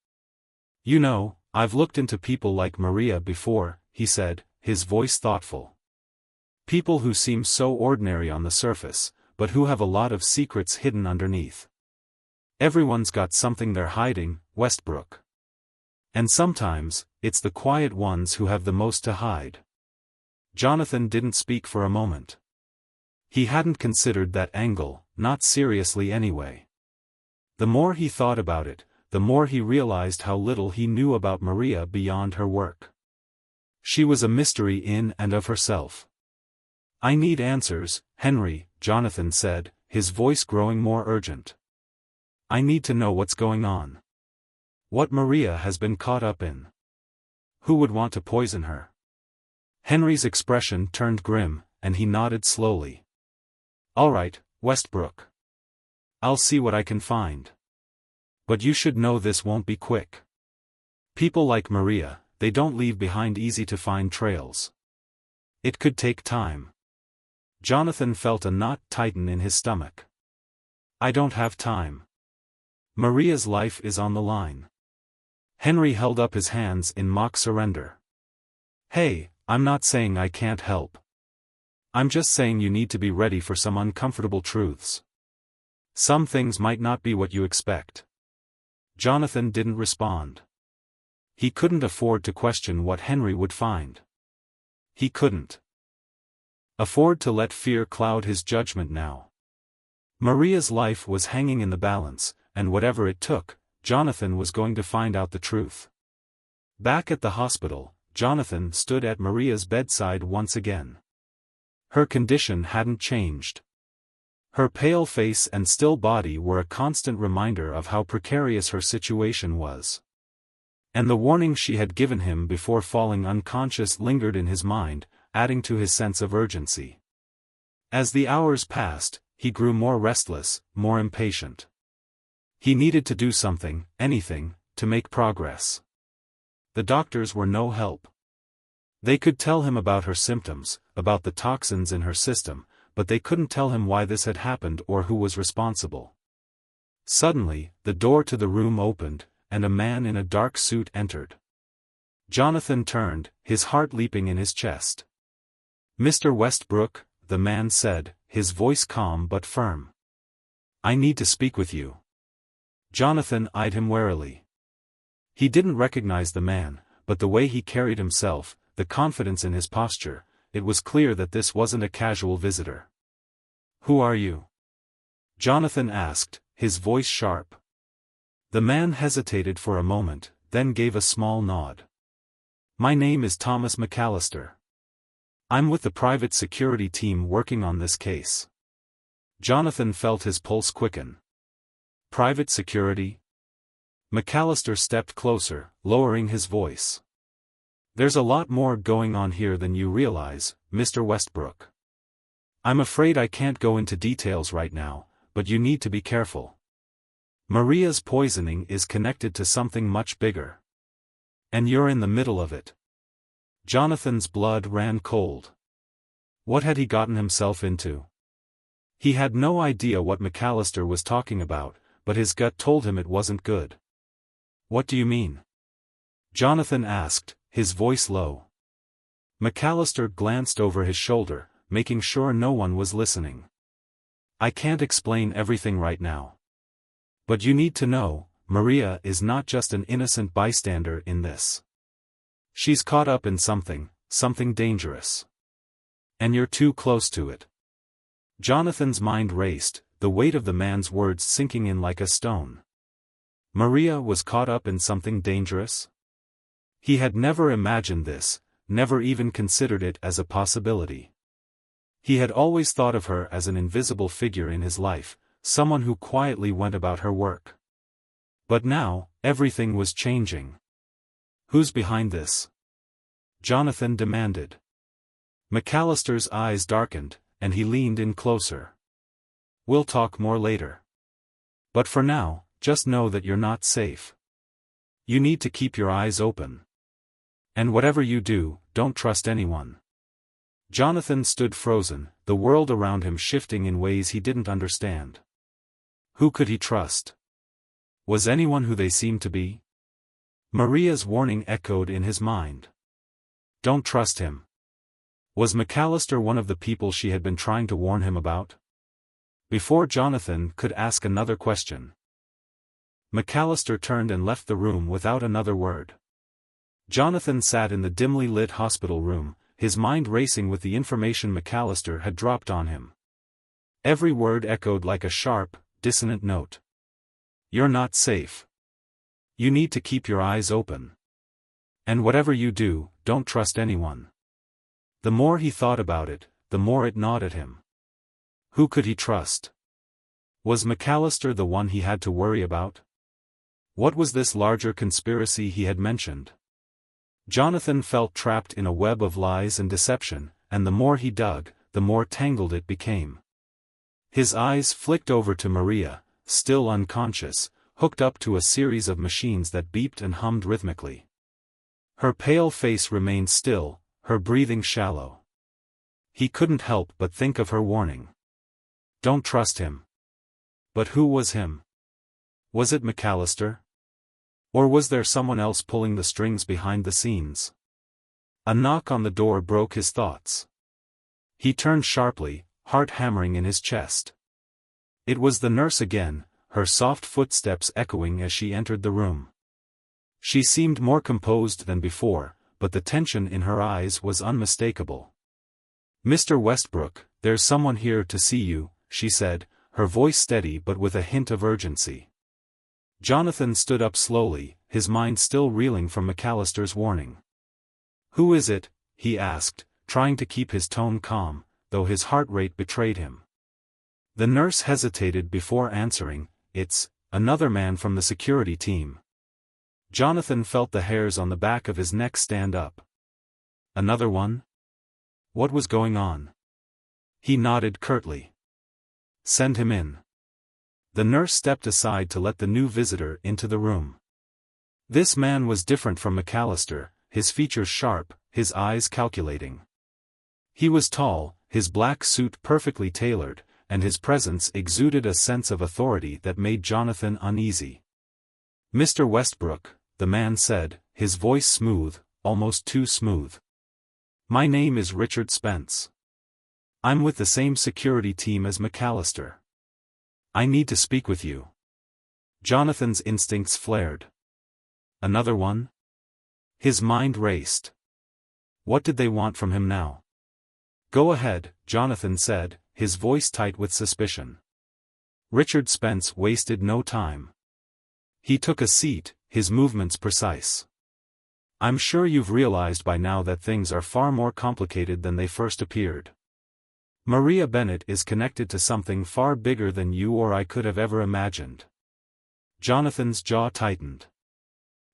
"You know, I've looked into people like Maria before," he said, his voice thoughtful. "People who seem so ordinary on the surface, but who have a lot of secrets hidden underneath. Everyone's got something they're hiding, Westbrook. And sometimes, it's the quiet ones who have the most to hide." Jonathan didn't speak for a moment. He hadn't considered that angle, not seriously anyway. The more he thought about it, the more he realized how little he knew about Maria beyond her work. She was a mystery in and of herself. "I need answers, Henry," Jonathan said, his voice growing more urgent. "I need to know what's going on. What Maria has been caught up in. Who would want to poison her?" Henry's expression turned grim, and he nodded slowly. "All right, Westbrook. I'll see what I can find. But you should know this won't be quick. People like Maria, they don't leave behind easy-to-find trails. It could take time." Jonathan felt a knot tighten in his stomach. "I don't have time. Maria's life is on the line." Henry held up his hands in mock surrender. "Hey, I'm not saying I can't help. I'm just saying you need to be ready for some uncomfortable truths. Some things might not be what you expect." Jonathan didn't respond. He couldn't afford to question what Henry would find. He couldn't afford to let fear cloud his judgment now. Maria's life was hanging in the balance, and whatever it took, Jonathan was going to find out the truth. Back at the hospital, Jonathan stood at Maria's bedside once again. Her condition hadn't changed. Her pale face and still body were a constant reminder of how precarious her situation was. And the warning she had given him before falling unconscious lingered in his mind, adding to his sense of urgency. As the hours passed, he grew more restless, more impatient. He needed to do something, anything, to make progress. The doctors were no help. They could tell him about her symptoms, about the toxins in her system, but they couldn't tell him why this had happened or who was responsible. Suddenly, the door to the room opened, and a man in a dark suit entered. Jonathan turned, his heart leaping in his chest. "Mr. Westbrook," the man said, his voice calm but firm. "I need to speak with you." Jonathan eyed him warily. He didn't recognize the man, but the way he carried himself, the confidence in his posture, it was clear that this wasn't a casual visitor. "Who are you?" Jonathan asked, his voice sharp. The man hesitated for a moment, then gave a small nod. "My name is Thomas McAllister. I'm with the private security team working on this case." Jonathan felt his pulse quicken. "Private security?" McAllister stepped closer, lowering his voice. There's a lot more going on here than you realize, Mr. Westbrook. I'm afraid I can't go into details right now, but you need to be careful. Maria's poisoning is connected to something much bigger. And you're in the middle of it. Jonathan's blood ran cold. What had he gotten himself into? He had no idea what McAllister was talking about, but his gut told him it wasn't good. What do you mean? Jonathan asked, his voice low. McAllister glanced over his shoulder, making sure no one was listening. I can't explain everything right now. But you need to know, Maria is not just an innocent bystander in this. She's caught up in something dangerous. And you're too close to it. Jonathan's mind raced, the weight of the man's words sinking in like a stone. Maria was caught up in something dangerous? He had never imagined this, never even considered it as a possibility. He had always thought of her as an invisible figure in his life, someone who quietly went about her work. But now, everything was changing. Who's behind this? Jonathan demanded. McAllister's eyes darkened, and he leaned in closer. We'll talk more later. But for now, just know that you're not safe. You need to keep your eyes open. And whatever you do, don't trust anyone. Jonathan stood frozen, the world around him shifting in ways he didn't understand. Who could he trust? Was anyone who they seemed to be? Maria's warning echoed in his mind. Don't trust him. Was McAllister one of the people she had been trying to warn him about? Before Jonathan could ask another question, McAllister turned and left the room without another word. Jonathan sat in the dimly lit hospital room, his mind racing with the information McAllister had dropped on him. Every word echoed like a sharp, dissonant note. You're not safe. You need to keep your eyes open. And whatever you do, don't trust anyone. The more he thought about it, the more it gnawed at him. Who could he trust? Was McAllister the one he had to worry about? What was this larger conspiracy he had mentioned? Jonathan felt trapped in a web of lies and deception, and the more he dug, the more tangled it became. His eyes flicked over to Maria, still unconscious, hooked up to a series of machines that beeped and hummed rhythmically. Her pale face remained still, her breathing shallow. He couldn't help but think of her warning. Don't trust him. But who was him? Was it McAllister? Or was there someone else pulling the strings behind the scenes? A knock on the door broke his thoughts. He turned sharply, heart hammering in his chest. It was the nurse again, her soft footsteps echoing as she entered the room. She seemed more composed than before, but the tension in her eyes was unmistakable. Mr. Westbrook, there's someone here to see you, she said, her voice steady but with a hint of urgency. Jonathan stood up slowly, his mind still reeling from McAllister's warning. Who is it? He asked, trying to keep his tone calm, though his heart rate betrayed him. The nurse hesitated before answering. It's another man from the security team. Jonathan felt the hairs on the back of his neck stand up. Another one? What was going on? He nodded curtly. Send him in. The nurse stepped aside to let the new visitor into the room. This man was different from McAllister, his features sharp, his eyes calculating. He was tall, his black suit perfectly tailored, and his presence exuded a sense of authority that made Jonathan uneasy. Mr. Westbrook, the man said, his voice smooth, almost too smooth. My name is Richard Spence. I'm with the same security team as McAllister. I need to speak with you. Jonathan's instincts flared. Another one? His mind raced. What did they want from him now? Go ahead, Jonathan said, his voice tight with suspicion. Richard Spence wasted no time. He took a seat, his movements precise. I'm sure you've realized by now that things are far more complicated than they first appeared. Maria Bennett is connected to something far bigger than you or I could have ever imagined. Jonathan's jaw tightened.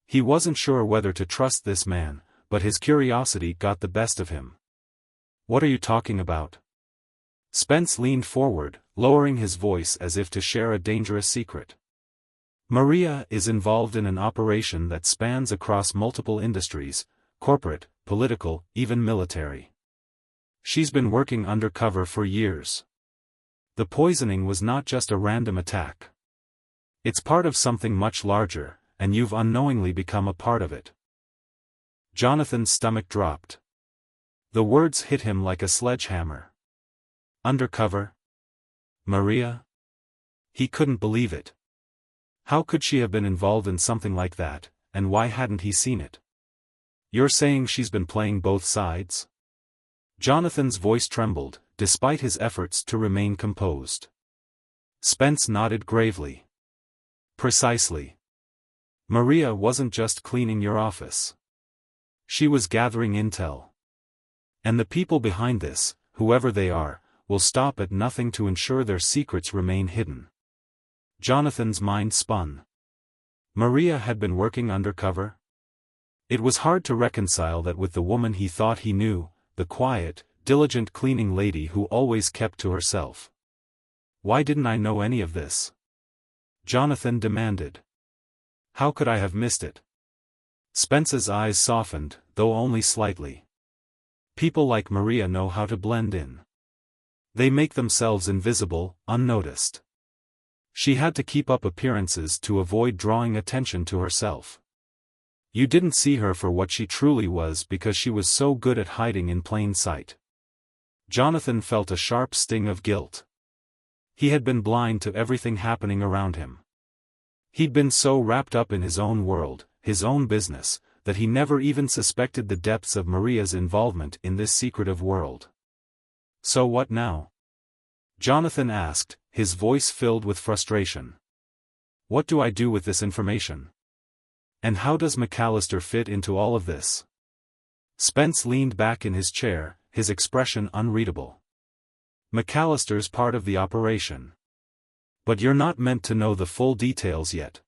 He wasn't sure whether to trust this man, but his curiosity got the best of him. What are you talking about? Spence leaned forward, lowering his voice as if to share a dangerous secret. Maria is involved in an operation that spans across multiple industries, corporate, political, even military. She's been working undercover for years. The poisoning was not just a random attack. It's part of something much larger, and you've unknowingly become a part of it. Jonathan's stomach dropped. The words hit him like a sledgehammer. Undercover? Maria? He couldn't believe it. How could she have been involved in something like that, and why hadn't he seen it? You're saying she's been playing both sides? Jonathan's voice trembled, despite his efforts to remain composed. Spence nodded gravely. Precisely. Maria wasn't just cleaning your office. She was gathering intel. And the people behind this, whoever they are, will stop at nothing to ensure their secrets remain hidden. Jonathan's mind spun. Maria had been working undercover? It was hard to reconcile that with the woman he thought he knew, the quiet, diligent cleaning lady who always kept to herself. Why didn't I know any of this? Jonathan demanded. How could I have missed it? Spence's eyes softened, though only slightly. People like Maria know how to blend in. They make themselves invisible, unnoticed. She had to keep up appearances to avoid drawing attention to herself. You didn't see her for what she truly was because she was so good at hiding in plain sight. Jonathan felt a sharp sting of guilt. He had been blind to everything happening around him. He'd been so wrapped up in his own world, his own business, that he never even suspected the depths of Maria's involvement in this secretive world. So what now? Jonathan asked, his voice filled with frustration. What do I do with this information? And how does McAllister fit into all of this? Spence leaned back in his chair, his expression unreadable. McAllister's part of the operation. But you're not meant to know the full details yet.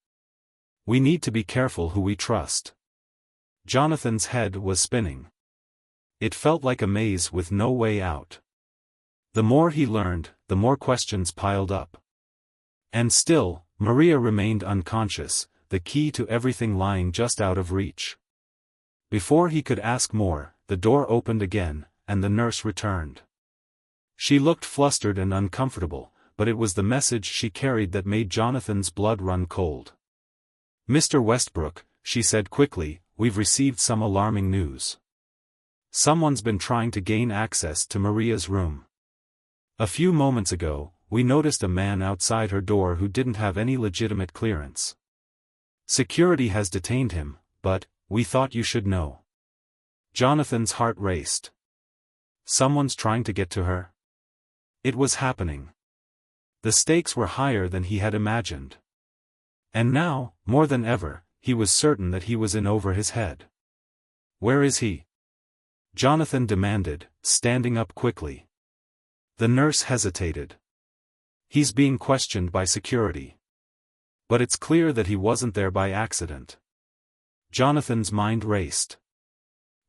We need to be careful who we trust. Jonathan's head was spinning. It felt like a maze with no way out. The more he learned, the more questions piled up. And still, Maria remained unconscious, the key to everything lying just out of reach. Before he could ask more, the door opened again, and the nurse returned. She looked flustered and uncomfortable, but it was the message she carried that made Jonathan's blood run cold. Mr. Westbrook, she said quickly, we've received some alarming news. Someone's been trying to gain access to Maria's room. A few moments ago, we noticed a man outside her door who didn't have any legitimate clearance. Security has detained him, but, we thought you should know. Jonathan's heart raced. Someone's trying to get to her? It was happening. The stakes were higher than he had imagined. And now, more than ever, he was certain that he was in over his head. Where is he? Jonathan demanded, standing up quickly. The nurse hesitated. He's being questioned by security. But it's clear that he wasn't there by accident. Jonathan's mind raced.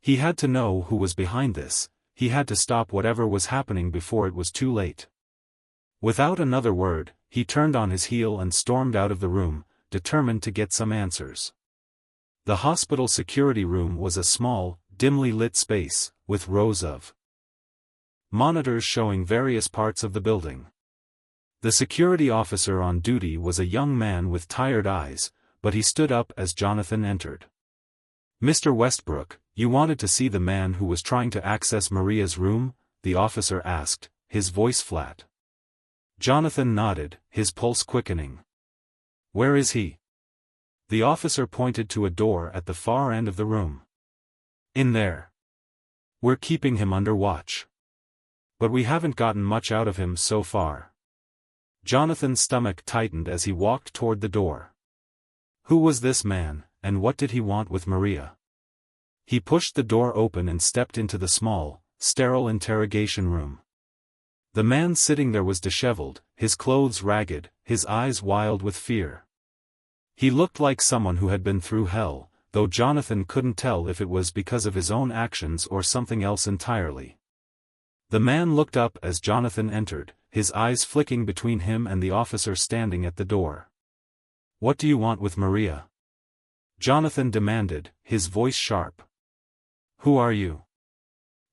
He had to know who was behind this, he had to stop whatever was happening before it was too late. Without another word, he turned on his heel and stormed out of the room, determined to get some answers. The hospital security room was a small, dimly lit space, with rows of monitors showing various parts of the building. The security officer on duty was a young man with tired eyes, but he stood up as Jonathan entered. Mr. Westbrook, you wanted to see the man who was trying to access Maria's room? The officer asked, his voice flat. Jonathan nodded, his pulse quickening. Where is he? The officer pointed to a door at the far end of the room. In there. We're keeping him under watch. But we haven't gotten much out of him so far. Jonathan's stomach tightened as he walked toward the door. Who was this man, and what did he want with Maria? He pushed the door open and stepped into the small, sterile interrogation room. The man sitting there was disheveled, his clothes ragged, his eyes wild with fear. He looked like someone who had been through hell, though Jonathan couldn't tell if it was because of his own actions or something else entirely. The man looked up as Jonathan entered, his eyes flicking between him and the officer standing at the door. "What do you want with Maria?" Jonathan demanded, his voice sharp. "Who are you?"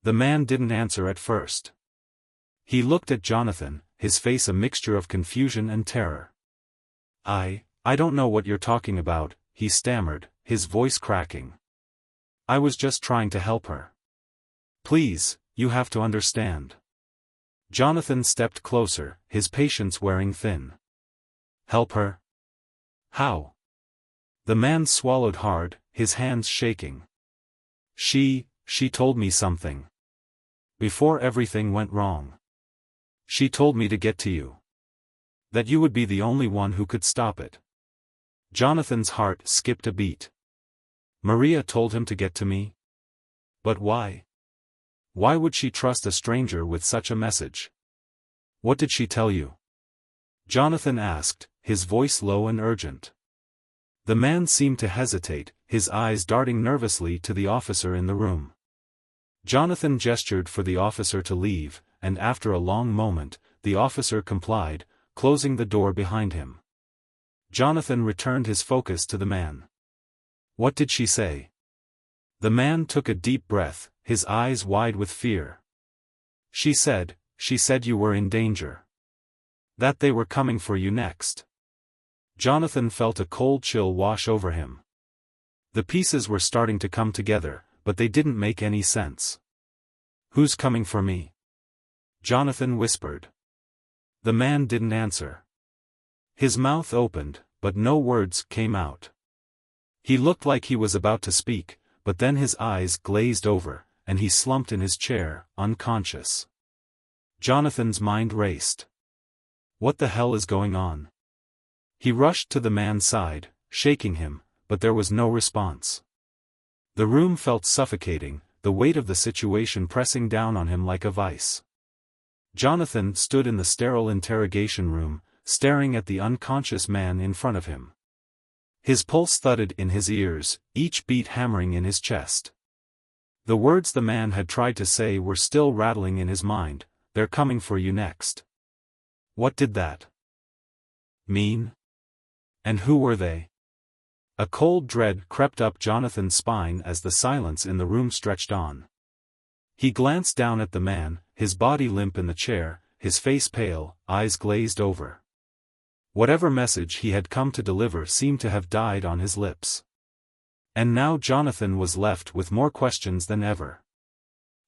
The man didn't answer at first. He looked at Jonathan, his face a mixture of confusion and terror. I don't know what you're talking about," he stammered, his voice cracking. "I was just trying to help her. Please, you have to understand." Jonathan stepped closer, his patience wearing thin. "Help her? How?" The man swallowed hard, his hands shaking. She told me something. Before everything went wrong. She told me to get to you. That you would be the only one who could stop it." Jonathan's heart skipped a beat. Maria told him to get to me? But why? Why would she trust a stranger with such a message? "What did she tell you?" Jonathan asked, his voice low and urgent. The man seemed to hesitate, his eyes darting nervously to the officer in the room. Jonathan gestured for the officer to leave, and after a long moment, the officer complied, closing the door behind him. Jonathan returned his focus to the man. "What did she say?" The man took a deep breath, his eyes wide with fear. She said you were in danger. That they were coming for you next." Jonathan felt a cold chill wash over him. The pieces were starting to come together, but they didn't make any sense. "Who's coming for me?" Jonathan whispered. The man didn't answer. His mouth opened, but no words came out. He looked like he was about to speak, but then his eyes glazed over, and he slumped in his chair, unconscious. Jonathan's mind raced. What the hell is going on? He rushed to the man's side, shaking him, but there was no response. The room felt suffocating, the weight of the situation pressing down on him like a vice. Jonathan stood in the sterile interrogation room, staring at the unconscious man in front of him. His pulse thudded in his ears, each beat hammering in his chest. The words the man had tried to say were still rattling in his mind. "They're coming for you next." What did that mean? And who were they? A cold dread crept up Jonathan's spine as the silence in the room stretched on. He glanced down at the man, his body limp in the chair, his face pale, eyes glazed over. Whatever message he had come to deliver seemed to have died on his lips. And now Jonathan was left with more questions than ever.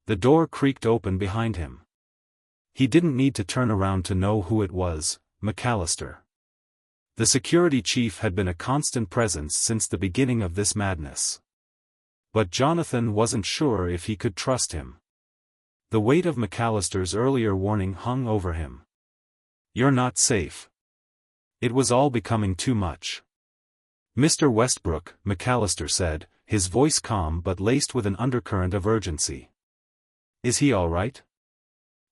The door creaked open behind him. He didn't need to turn around to know who it was, McAllister. The security chief had been a constant presence since the beginning of this madness. But Jonathan wasn't sure if he could trust him. The weight of McAllister's earlier warning hung over him. "You're not safe." It was all becoming too much. "Mr. Westbrook," McAllister said, his voice calm but laced with an undercurrent of urgency. "Is he all right?"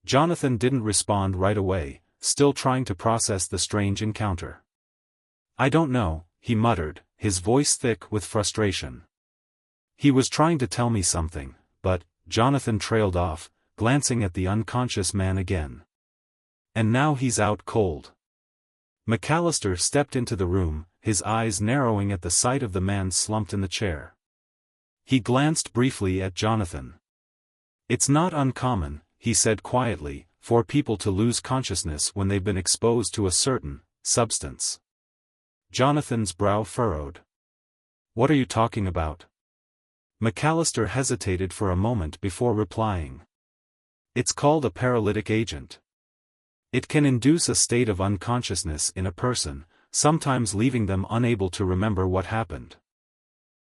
Jonathan didn't respond right away, still trying to process the strange encounter. "I don't know," he muttered, his voice thick with frustration. "He was trying to tell me something, but," Jonathan trailed off, glancing at the unconscious man again. "And now he's out cold." McAllister stepped into the room, his eyes narrowing at the sight of the man slumped in the chair. He glanced briefly at Jonathan. "It's not uncommon," he said quietly, "for people to lose consciousness when they've been exposed to a certain substance." Jonathan's brow furrowed. "What are you talking about?" McAllister hesitated for a moment before replying. "It's called a paralytic agent. It can induce a state of unconsciousness in a person, sometimes leaving them unable to remember what happened.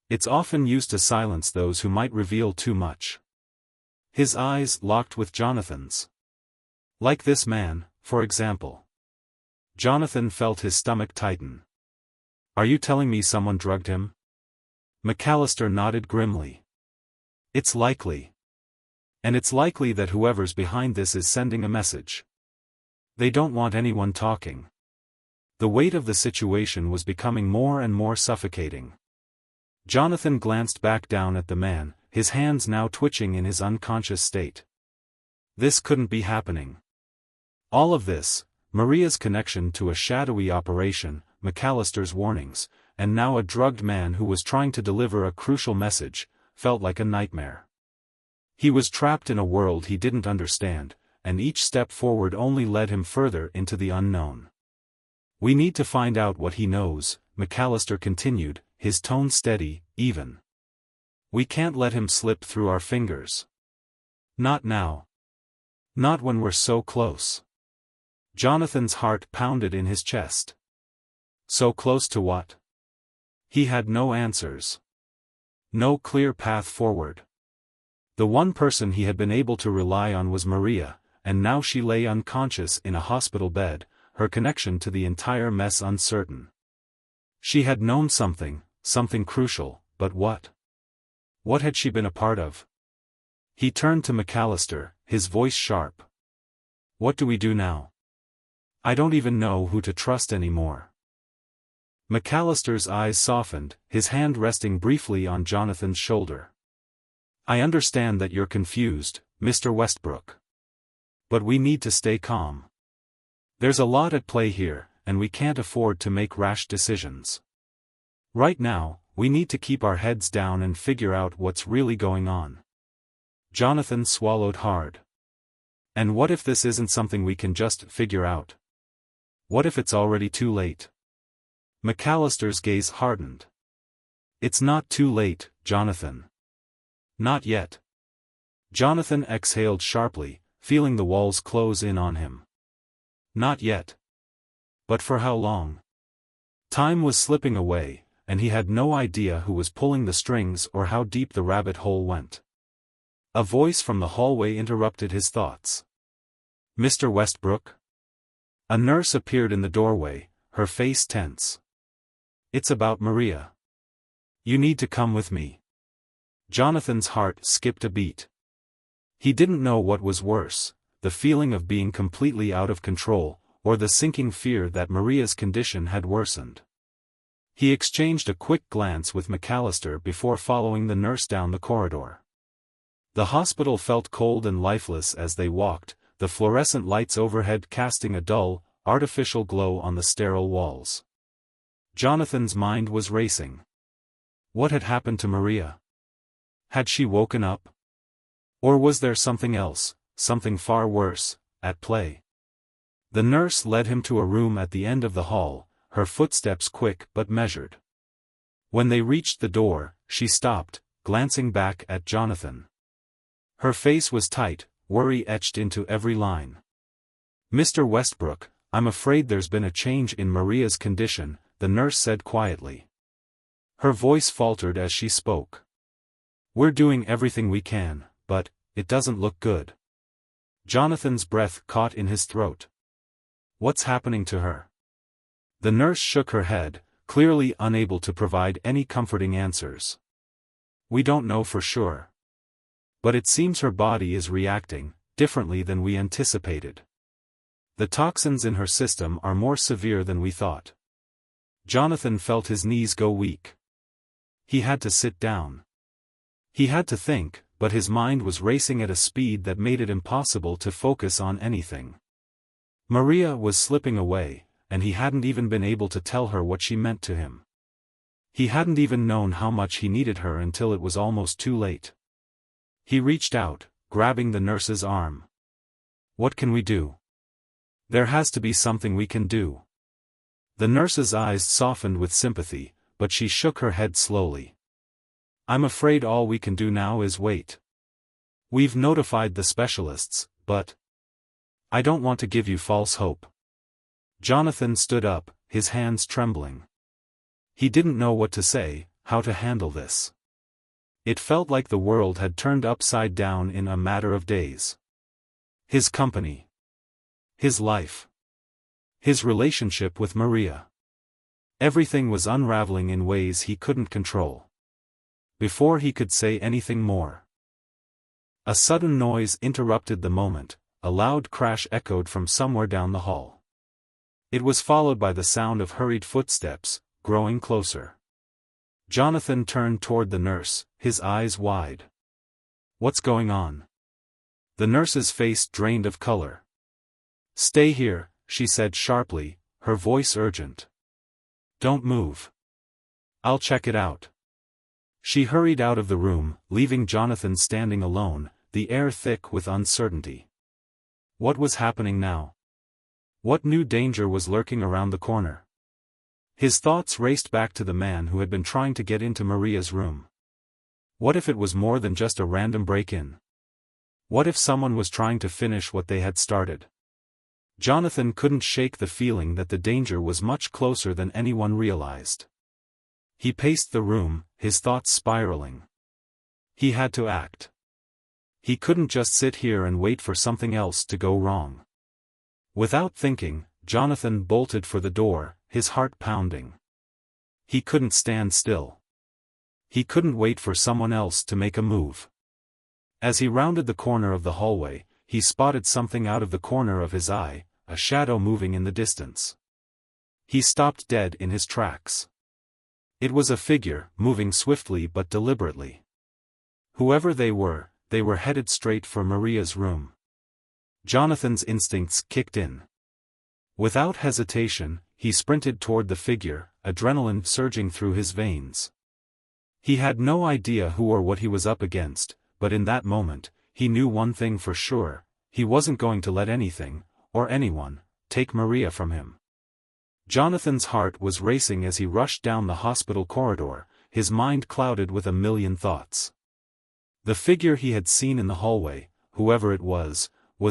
It's often used to silence those who might reveal too much." His eyes locked with Jonathan's. "Like this man, for example." Jonathan felt his stomach tighten. "Are you telling me someone drugged him?" McAllister nodded grimly. "It's likely. And it's likely that whoever's behind this is sending a message. They don't want anyone talking. The weight of the situation was becoming more and more suffocating. Jonathan glanced back down at the man, his hands now twitching in his unconscious state. This couldn't be happening. All of this, Maria's connection to a shadowy operation, McAllister's warnings, and now a drugged man who was trying to deliver a crucial message, felt like a nightmare. He was trapped in a world he didn't understand, and each step forward only led him further into the unknown. "We need to find out what he knows," McAllister continued, his tone steady, even. "We can't let him slip through our fingers. Not now. Not when we're so close." Jonathan's heart pounded in his chest. So close to what? He had no answers. No clear path forward. The one person he had been able to rely on was Maria, and now she lay unconscious in a hospital bed, her connection to the entire mess uncertain. She had known something crucial, but what? What had she been a part of? He turned to McAllister, his voice sharp. "What do we do now? I don't even know who to trust anymore." McAllister's eyes softened, his hand resting briefly on Jonathan's shoulder. "I understand that you're confused, Mr. Westbrook. But we need to stay calm. There's a lot at play here, and we can't afford to make rash decisions. Right now, we need to keep our heads down and figure out what's really going on." Jonathan swallowed hard. "And what if this isn't something we can just figure out? What if it's already too late?" McAllister's gaze hardened. "It's not too late, Jonathan. Not yet." Jonathan exhaled sharply, feeling the walls close in on him. Not yet. But for how long? Time was slipping away, and he had no idea who was pulling the strings or how deep the rabbit hole went. A voice from the hallway interrupted his thoughts. "Mr. Westbrook?" A nurse appeared in the doorway, her face tense. "It's about Maria. You need to come with me." Jonathan's heart skipped a beat. He didn't know what was worse, the feeling of being completely out of control, or the sinking fear that Maria's condition had worsened. He exchanged a quick glance with McAllister before following the nurse down the corridor. The hospital felt cold and lifeless as they walked, the fluorescent lights overhead casting a dull, artificial glow on the sterile walls. Jonathan's mind was racing. What had happened to Maria? Had she woken up? Or was there something else, something far worse, at play? The nurse led him to a room at the end of the hall, her footsteps quick but measured. When they reached the door, she stopped, glancing back at Jonathan. Her face was tight, worry etched into every line. "Mr. Westbrook, I'm afraid there's been a change in Maria's condition," the nurse said quietly. Her voice faltered as she spoke. "We're doing everything we can, but it doesn't look good." Jonathan's breath caught in his throat. "What's happening to her?" The nurse shook her head, clearly unable to provide any comforting answers. "We don't know for sure. But it seems her body is reacting differently than we anticipated. The toxins in her system are more severe than we thought." Jonathan felt his knees go weak. He had to sit down. He had to think, but his mind was racing at a speed that made it impossible to focus on anything. Maria was slipping away, and he hadn't even been able to tell her what she meant to him. He hadn't even known how much he needed her until it was almost too late. He reached out, grabbing the nurse's arm. "What can we do? There has to be something we can do." The nurse's eyes softened with sympathy, but she shook her head slowly. "I'm afraid all we can do now is wait. We've notified the specialists, but I don't want to give you false hope." Jonathan stood up, his hands trembling. He didn't know what to say, how to handle this. It felt like the world had turned upside down in a matter of days. His company. His life. His relationship with Maria. Everything was unraveling in ways he couldn't control. Before he could say anything more, a sudden noise interrupted the moment. A loud crash echoed from somewhere down the hall. It was followed by the sound of hurried footsteps, growing closer. Jonathan turned toward the nurse, his eyes wide. "What's going on?" The nurse's face drained of color. "Stay here," she said sharply, her voice urgent. "Don't move. I'll check it out." She hurried out of the room, leaving Jonathan standing alone, the air thick with uncertainty. What was happening now? What new danger was lurking around the corner? His thoughts raced back to the man who had been trying to get into Maria's room. What if it was more than just a random break-in? What if someone was trying to finish what they had started? Jonathan couldn't shake the feeling that the danger was much closer than anyone realized. He paced the room, his thoughts spiraling. He had to act. He couldn't just sit here and wait for something else to go wrong. Without thinking, Jonathan bolted for the door, his heart pounding. He couldn't stand still. He couldn't wait for someone else to make a move. As he rounded the corner of the hallway, he spotted something out of the corner of his eye, a shadow moving in the distance. He stopped dead in his tracks. It was a figure, moving swiftly but deliberately. Whoever they were headed straight for Maria's room. Jonathan's instincts kicked in. Without hesitation, he sprinted toward the figure, adrenaline surging through his veins. He had no idea who or what he was up against, but in that moment, he knew one thing for sure: he wasn't going to let anything, or anyone, take Maria from him. Jonathan's heart was racing as he rushed down the hospital corridor, his mind clouded with a million thoughts. The figure he had seen in the hallway, whoever it was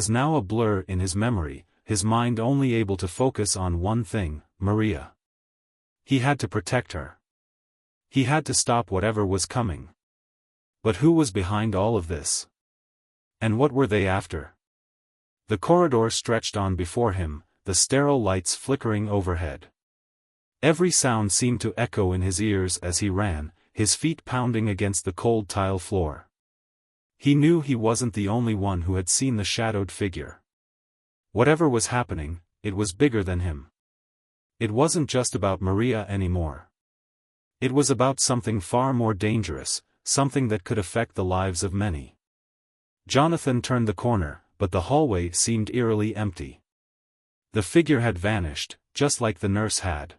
now a blur in his memory, his mind only able to focus on one thing: Maria. He had to protect her. He had to stop whatever was coming. But who was behind all of this? And what were they after? The corridor stretched on before him, the sterile lights flickering overhead. Every sound seemed to echo in his ears as he ran, his feet pounding against the cold tile floor. He knew he wasn't the only one who had seen the shadowed figure. Whatever was happening, it was bigger than him. It wasn't just about Maria anymore. It was about something far more dangerous, something that could affect the lives of many. Jonathan turned the corner, but the hallway seemed eerily empty. The figure had vanished, just like the nurse had.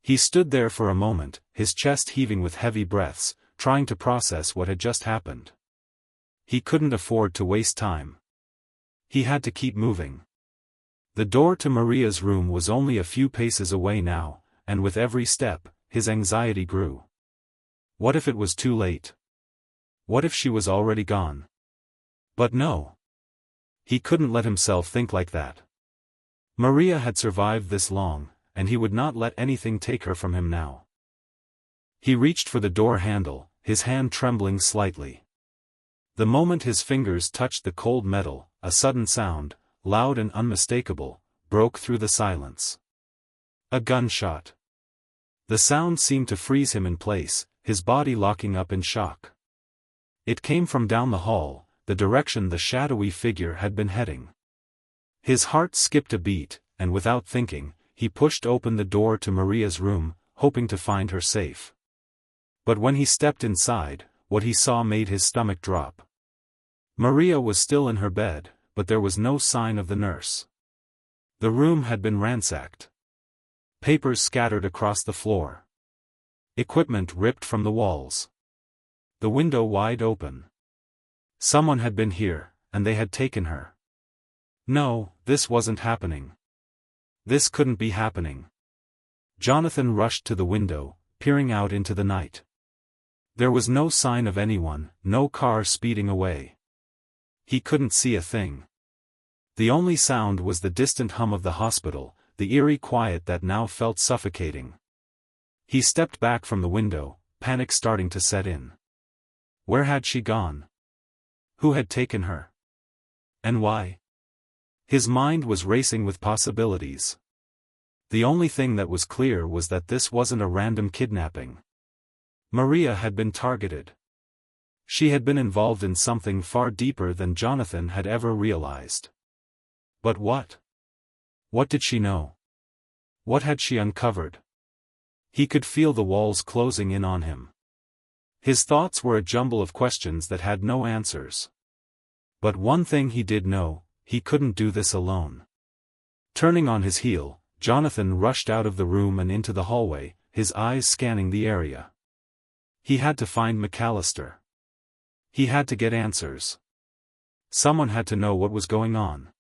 He stood there for a moment, his chest heaving with heavy breaths, trying to process what had just happened. He couldn't afford to waste time. He had to keep moving. The door to Maria's room was only a few paces away now, and with every step, his anxiety grew. What if it was too late? What if she was already gone? But no. He couldn't let himself think like that. Maria had survived this long, and he would not let anything take her from him now. He reached for the door handle, his hand trembling slightly. The moment his fingers touched the cold metal, a sudden sound, loud and unmistakable, broke through the silence. A gunshot. The sound seemed to freeze him in place, his body locking up in shock. It came from down the hall, the direction the shadowy figure had been heading. His heart skipped a beat, and without thinking, he pushed open the door to Maria's room, hoping to find her safe. But when he stepped inside, what he saw made his stomach drop. Maria was still in her bed, but there was no sign of the nurse. The room had been ransacked. Papers scattered across the floor. Equipment ripped from the walls. The window wide open. Someone had been here, and they had taken her. No, this wasn't happening. This couldn't be happening. Jonathan rushed to the window, peering out into the night. There was no sign of anyone, no car speeding away. He couldn't see a thing. The only sound was the distant hum of the hospital, the eerie quiet that now felt suffocating. He stepped back from the window, panic starting to set in. Where had she gone? Who had taken her? And why? His mind was racing with possibilities. The only thing that was clear was that this wasn't a random kidnapping. Maria had been targeted. She had been involved in something far deeper than Jonathan had ever realized. But what? What did she know? What had she uncovered? He could feel the walls closing in on him. His thoughts were a jumble of questions that had no answers. But one thing he did know, he couldn't do this alone. Turning on his heel, Jonathan rushed out of the room and into the hallway, his eyes scanning the area. He had to find McAllister. He had to get answers. Someone had to know what was going on.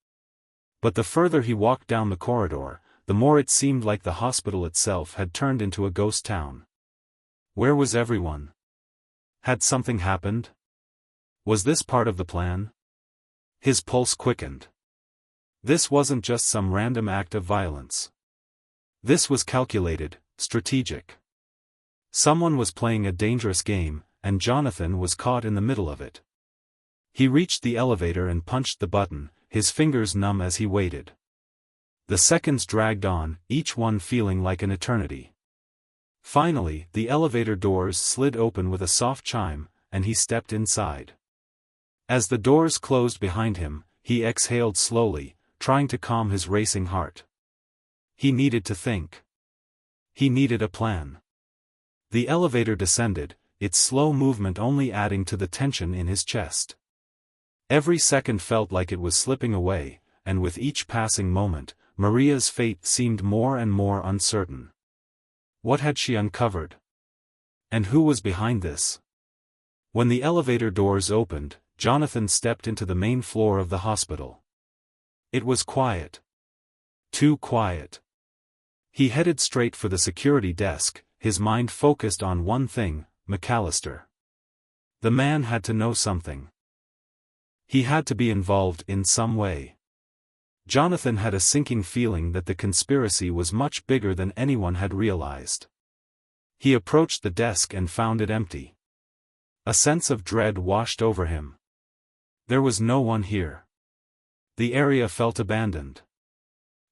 But the further he walked down the corridor, the more it seemed like the hospital itself had turned into a ghost town. Where was everyone? Had something happened? Was this part of the plan? His pulse quickened. This wasn't just some random act of violence. This was calculated, strategic. Someone was playing a dangerous game, and Jonathan was caught in the middle of it. He reached the elevator and punched the button, his fingers numb as he waited. The seconds dragged on, each one feeling like an eternity. Finally, the elevator doors slid open with a soft chime, and he stepped inside. As the doors closed behind him, he exhaled slowly, trying to calm his racing heart. He needed to think. He needed a plan. The elevator descended, its slow movement only adding to the tension in his chest. Every second felt like it was slipping away, and with each passing moment, Maria's fate seemed more and more uncertain. What had she uncovered? And who was behind this? When the elevator doors opened, Jonathan stepped into the main floor of the hospital. It was quiet. Too quiet. He headed straight for the security desk, his mind focused on one thing, McAllister. The man had to know something. He had to be involved in some way. Jonathan had a sinking feeling that the conspiracy was much bigger than anyone had realized. He approached the desk and found it empty. A sense of dread washed over him. There was no one here. The area felt abandoned.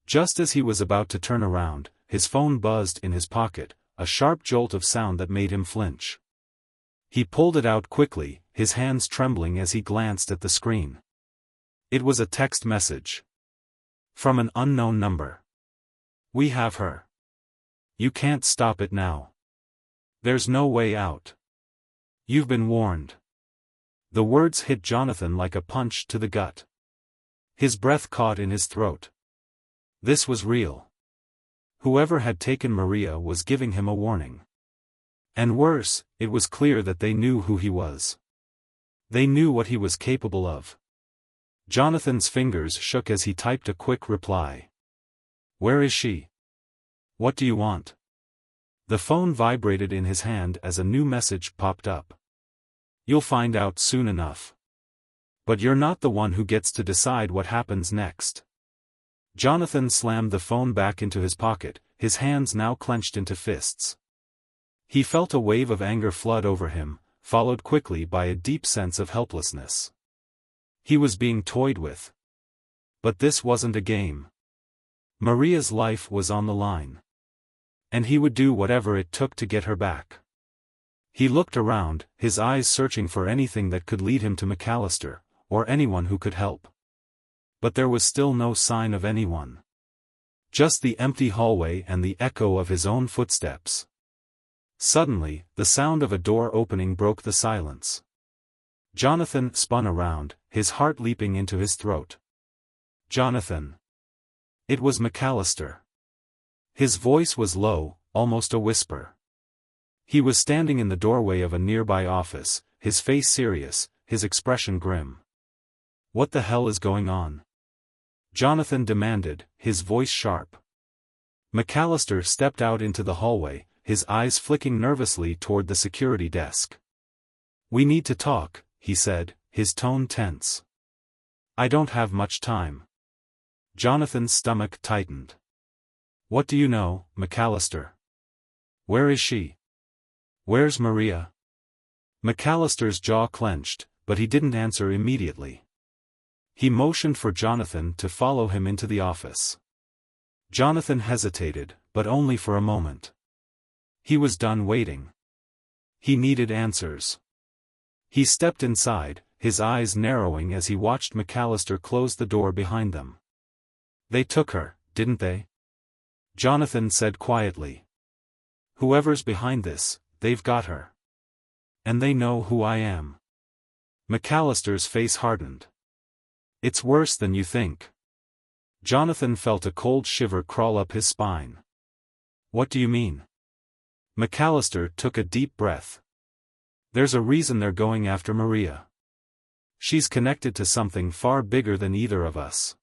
Just as he was about to turn around, his phone buzzed in his pocket, a sharp jolt of sound that made him flinch. He pulled it out quickly, his hands trembling as he glanced at the screen. It was a text message. From an unknown number. "We have her. You can't stop it now. There's no way out. You've been warned." The words hit Jonathan like a punch to the gut. His breath caught in his throat. This was real. Whoever had taken Maria was giving him a warning. And worse, it was clear that they knew who he was. They knew what he was capable of. Jonathan's fingers shook as he typed a quick reply. "Where is she? What do you want?" The phone vibrated in his hand as a new message popped up. "You'll find out soon enough. But you're not the one who gets to decide what happens next." Jonathan slammed the phone back into his pocket, his hands now clenched into fists. He felt a wave of anger flood over him, followed quickly by a deep sense of helplessness. He was being toyed with. But this wasn't a game. Maria's life was on the line. And he would do whatever it took to get her back. He looked around, his eyes searching for anything that could lead him to McAllister, or anyone who could help. But there was still no sign of anyone. Just the empty hallway and the echo of his own footsteps. Suddenly, the sound of a door opening broke the silence. Jonathan spun around, his heart leaping into his throat. "Jonathan." It was McAllister. His voice was low, almost a whisper. He was standing in the doorway of a nearby office, his face serious, his expression grim. "What the hell is going on?" Jonathan demanded, his voice sharp. McAllister stepped out into the hallway, his eyes flicking nervously toward the security desk. "We need to talk," he said, his tone tense. "I don't have much time." Jonathan's stomach tightened. "What do you know, McAllister? Where is she? Where's Maria?" McAllister's jaw clenched, but he didn't answer immediately. He motioned for Jonathan to follow him into the office. Jonathan hesitated, but only for a moment. He was done waiting. He needed answers. He stepped inside, his eyes narrowing as he watched McAllister close the door behind them. "They took her, didn't they?" Jonathan said quietly. Whoever's behind this, they've got her. And they know who I am. McAllister's face hardened. It's worse than you think. Jonathan felt a cold shiver crawl up his spine. What do you mean? McAllister took a deep breath. There's a reason they're going after Maria. She's connected to something far bigger than either of us.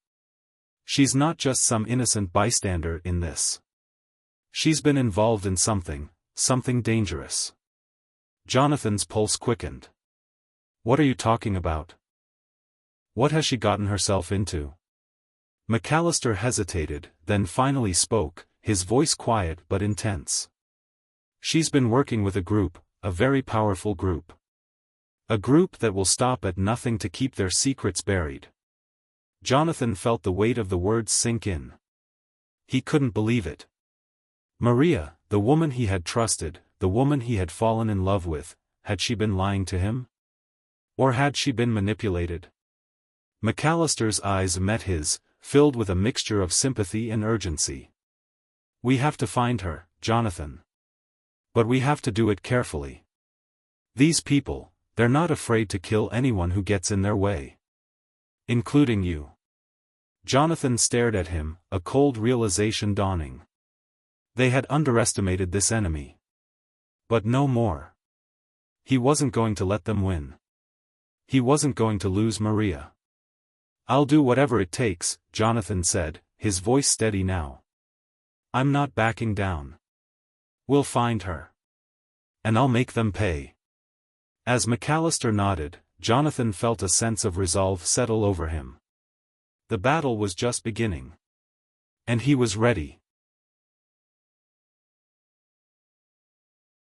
She's not just some innocent bystander in this. She's been involved in something dangerous. Jonathan's pulse quickened. What are you talking about? What has she gotten herself into? McAllister hesitated, then finally spoke, his voice quiet but intense. She's been working with a group, a very powerful group. A group that will stop at nothing to keep their secrets buried. Jonathan felt the weight of the words sink in. He couldn't believe it. Maria, the woman he had trusted, the woman he had fallen in love with, had she been lying to him? Or had she been manipulated? McAllister's eyes met his, filled with a mixture of sympathy and urgency. We have to find her, Jonathan. But we have to do it carefully. These people, they're not afraid to kill anyone who gets in their way. Including you. Jonathan stared at him, a cold realization dawning. They had underestimated this enemy. But no more. He wasn't going to let them win. He wasn't going to lose Maria. I'll do whatever it takes, Jonathan said, his voice steady now. I'm not backing down. We'll find her. And I'll make them pay. As McAllister nodded, Jonathan felt a sense of resolve settle over him. The battle was just beginning. And he was ready.